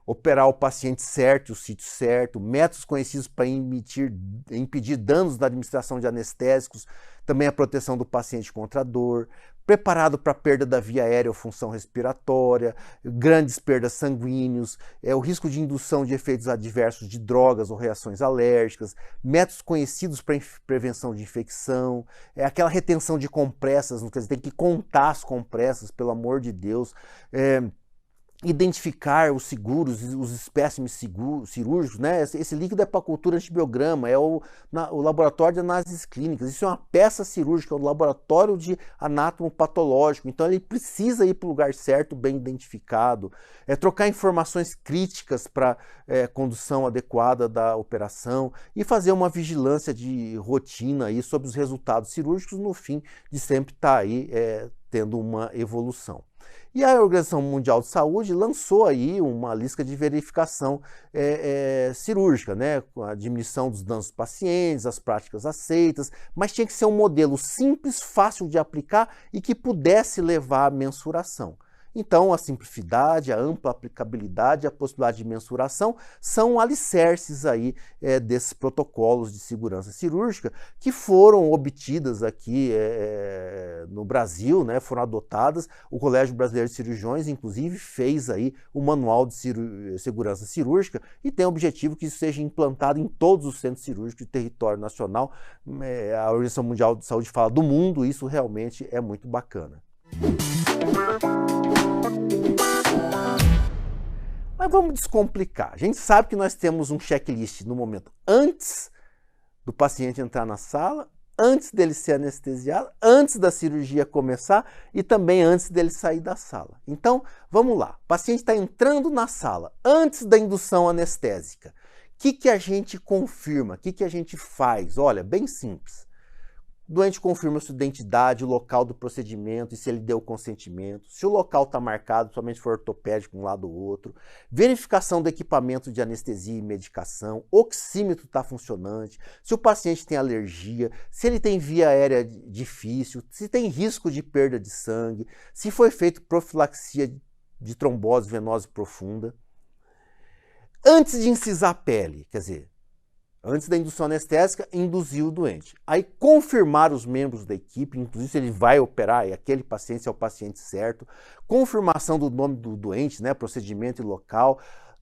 Operar o paciente certo, o sítio certo, métodos conhecidos para impedir danos da administração de anestésicos, também a proteção do paciente contra a dor, preparado para perda da via aérea ou função respiratória, grandes perdas sanguíneas, o risco de indução de efeitos adversos de drogas ou reações alérgicas, métodos conhecidos para prevenção de infecção, aquela retenção de compressas, quer dizer, tem que contar as compressas, pelo amor de Deus, identificar os seguros, os espécimes cirúrgicos, né? Esse líquido é para cultura antibiograma, é o laboratório de análises clínicas, isso é uma peça cirúrgica, é um laboratório de anátomo patológico, então ele precisa ir para o lugar certo, bem identificado, trocar informações críticas para condução adequada da operação e fazer uma vigilância de rotina aí sobre os resultados cirúrgicos no fim de sempre estar aí tendo uma evolução. E a Organização Mundial de Saúde lançou aí uma lista de verificação cirúrgica, né? Com a diminuição dos danos dos pacientes, as práticas aceitas, mas tinha que ser um modelo simples, fácil de aplicar e que pudesse levar à mensuração. Então, a simplicidade, a ampla aplicabilidade, a possibilidade de mensuração são alicerces aí desses protocolos de segurança cirúrgica que foram obtidas aqui no Brasil, né, foram adotadas. O Colégio Brasileiro de Cirurgiões, inclusive, fez aí o Manual de Segurança Cirúrgica e tem o objetivo que isso seja implantado em todos os centros cirúrgicos do território nacional. A Organização Mundial de Saúde fala do mundo, isso realmente é muito bacana. Mas vamos descomplicar. A gente sabe que nós temos um checklist no momento antes do paciente entrar na sala, antes dele ser anestesiado, antes da cirurgia começar e também antes dele sair da sala. Então, vamos lá. O paciente está entrando na sala antes da indução anestésica. O que a gente confirma? O que a gente faz? Olha, bem simples. O doente confirma sua identidade, o local do procedimento e se ele deu consentimento. Se o local está marcado, somente se for ortopédico, um lado ou outro. Verificação do equipamento de anestesia e medicação. Oxímetro está funcionante. Se o paciente tem alergia. Se ele tem via aérea difícil. Se tem risco de perda de sangue. Se foi feito profilaxia de trombose venosa profunda. Antes de incisar a pele, quer dizer, antes da indução anestésica, induzir o doente. Aí confirmar os membros da equipe, inclusive se ele vai operar, e aquele paciente é o paciente certo. Confirmação do nome do doente, né, procedimento e local.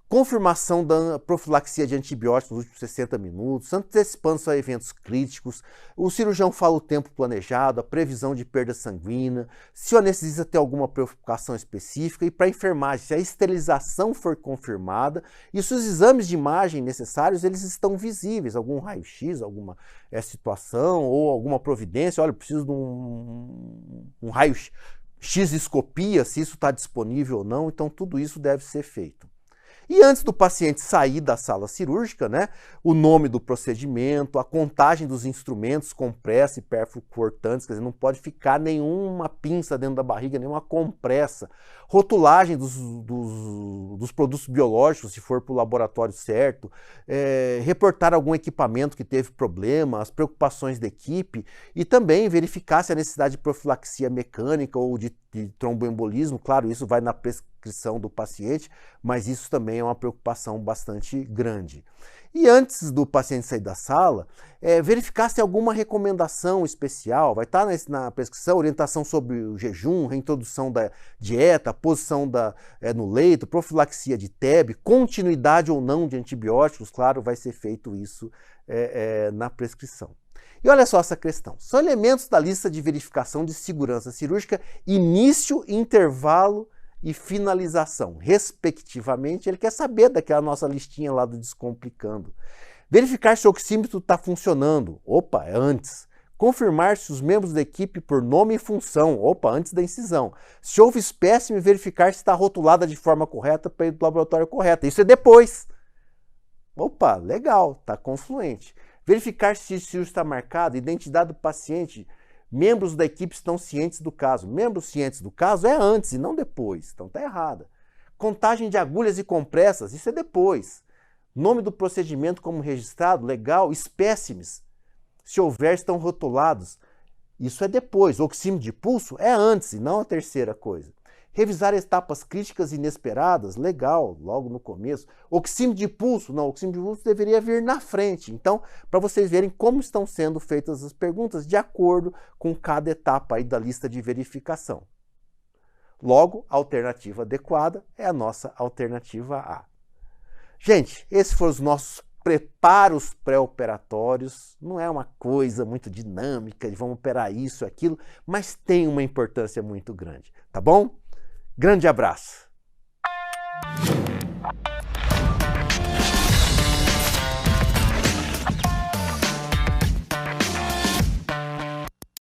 Confirmação da profilaxia de antibióticos nos últimos 60 minutos, antecipando-se a eventos críticos. O cirurgião fala o tempo planejado, a previsão de perda sanguínea, se o anestesista tem alguma preocupação específica e para a enfermagem, se a esterilização for confirmada e se os exames de imagem necessários eles estão visíveis, algum raio-x, alguma situação ou alguma providência, olha, eu preciso de um raio-x-escopia, se isso está disponível ou não, então tudo isso deve ser feito. E antes do paciente sair da sala cirúrgica, né, o nome do procedimento, a contagem dos instrumentos, compressa e perfurocortantes, quer dizer, não pode ficar nenhuma pinça dentro da barriga, nenhuma compressa. Rotulagem dos produtos biológicos, se for para o laboratório certo, reportar algum equipamento que teve problema, as preocupações da equipe e também verificar se há necessidade de profilaxia mecânica ou de tromboembolismo. Claro, isso vai na prescrição do paciente, mas isso também é uma preocupação bastante grande. E antes do paciente sair da sala, verificar se tem alguma recomendação especial. Vai estar na prescrição orientação sobre o jejum, reintrodução da dieta, posição no leito, profilaxia de TEB, continuidade ou não de antibióticos. Claro, vai ser feito isso na prescrição. E olha só essa questão. São elementos da lista de verificação de segurança cirúrgica, início, intervalo e finalização, respectivamente. Ele quer saber daquela nossa listinha lá do Descomplicando. Verificar se o oxímetro está funcionando. Opa, é antes. Confirmar se os membros da equipe por nome e função. Opa, antes da incisão. Se houve espécime, verificar se está rotulada de forma correta para ir do laboratório correto. Isso é depois. Opa, legal, está confluente. Verificar se o cirurgião está marcado, identidade do paciente, membros da equipe estão cientes do caso. Membros cientes do caso é antes e não depois, então está errada. Contagem de agulhas e compressas, isso é depois. Nome do procedimento como registrado, legal. Espécimes, se houver, estão rotulados, isso é depois. Oxímetro de pulso é antes e não a terceira coisa. Revisar etapas críticas inesperadas, legal, logo no começo. Oxímetro de pulso, não, oxímetro de pulso deveria vir na frente. Então, para vocês verem como estão sendo feitas as perguntas de acordo com cada etapa aí da lista de verificação. Logo, a alternativa adequada é a nossa alternativa A. Gente, esses foram os nossos preparos pré-operatórios. Não é uma coisa muito dinâmica de vamos operar isso, aquilo, mas tem uma importância muito grande, tá bom? Grande abraço!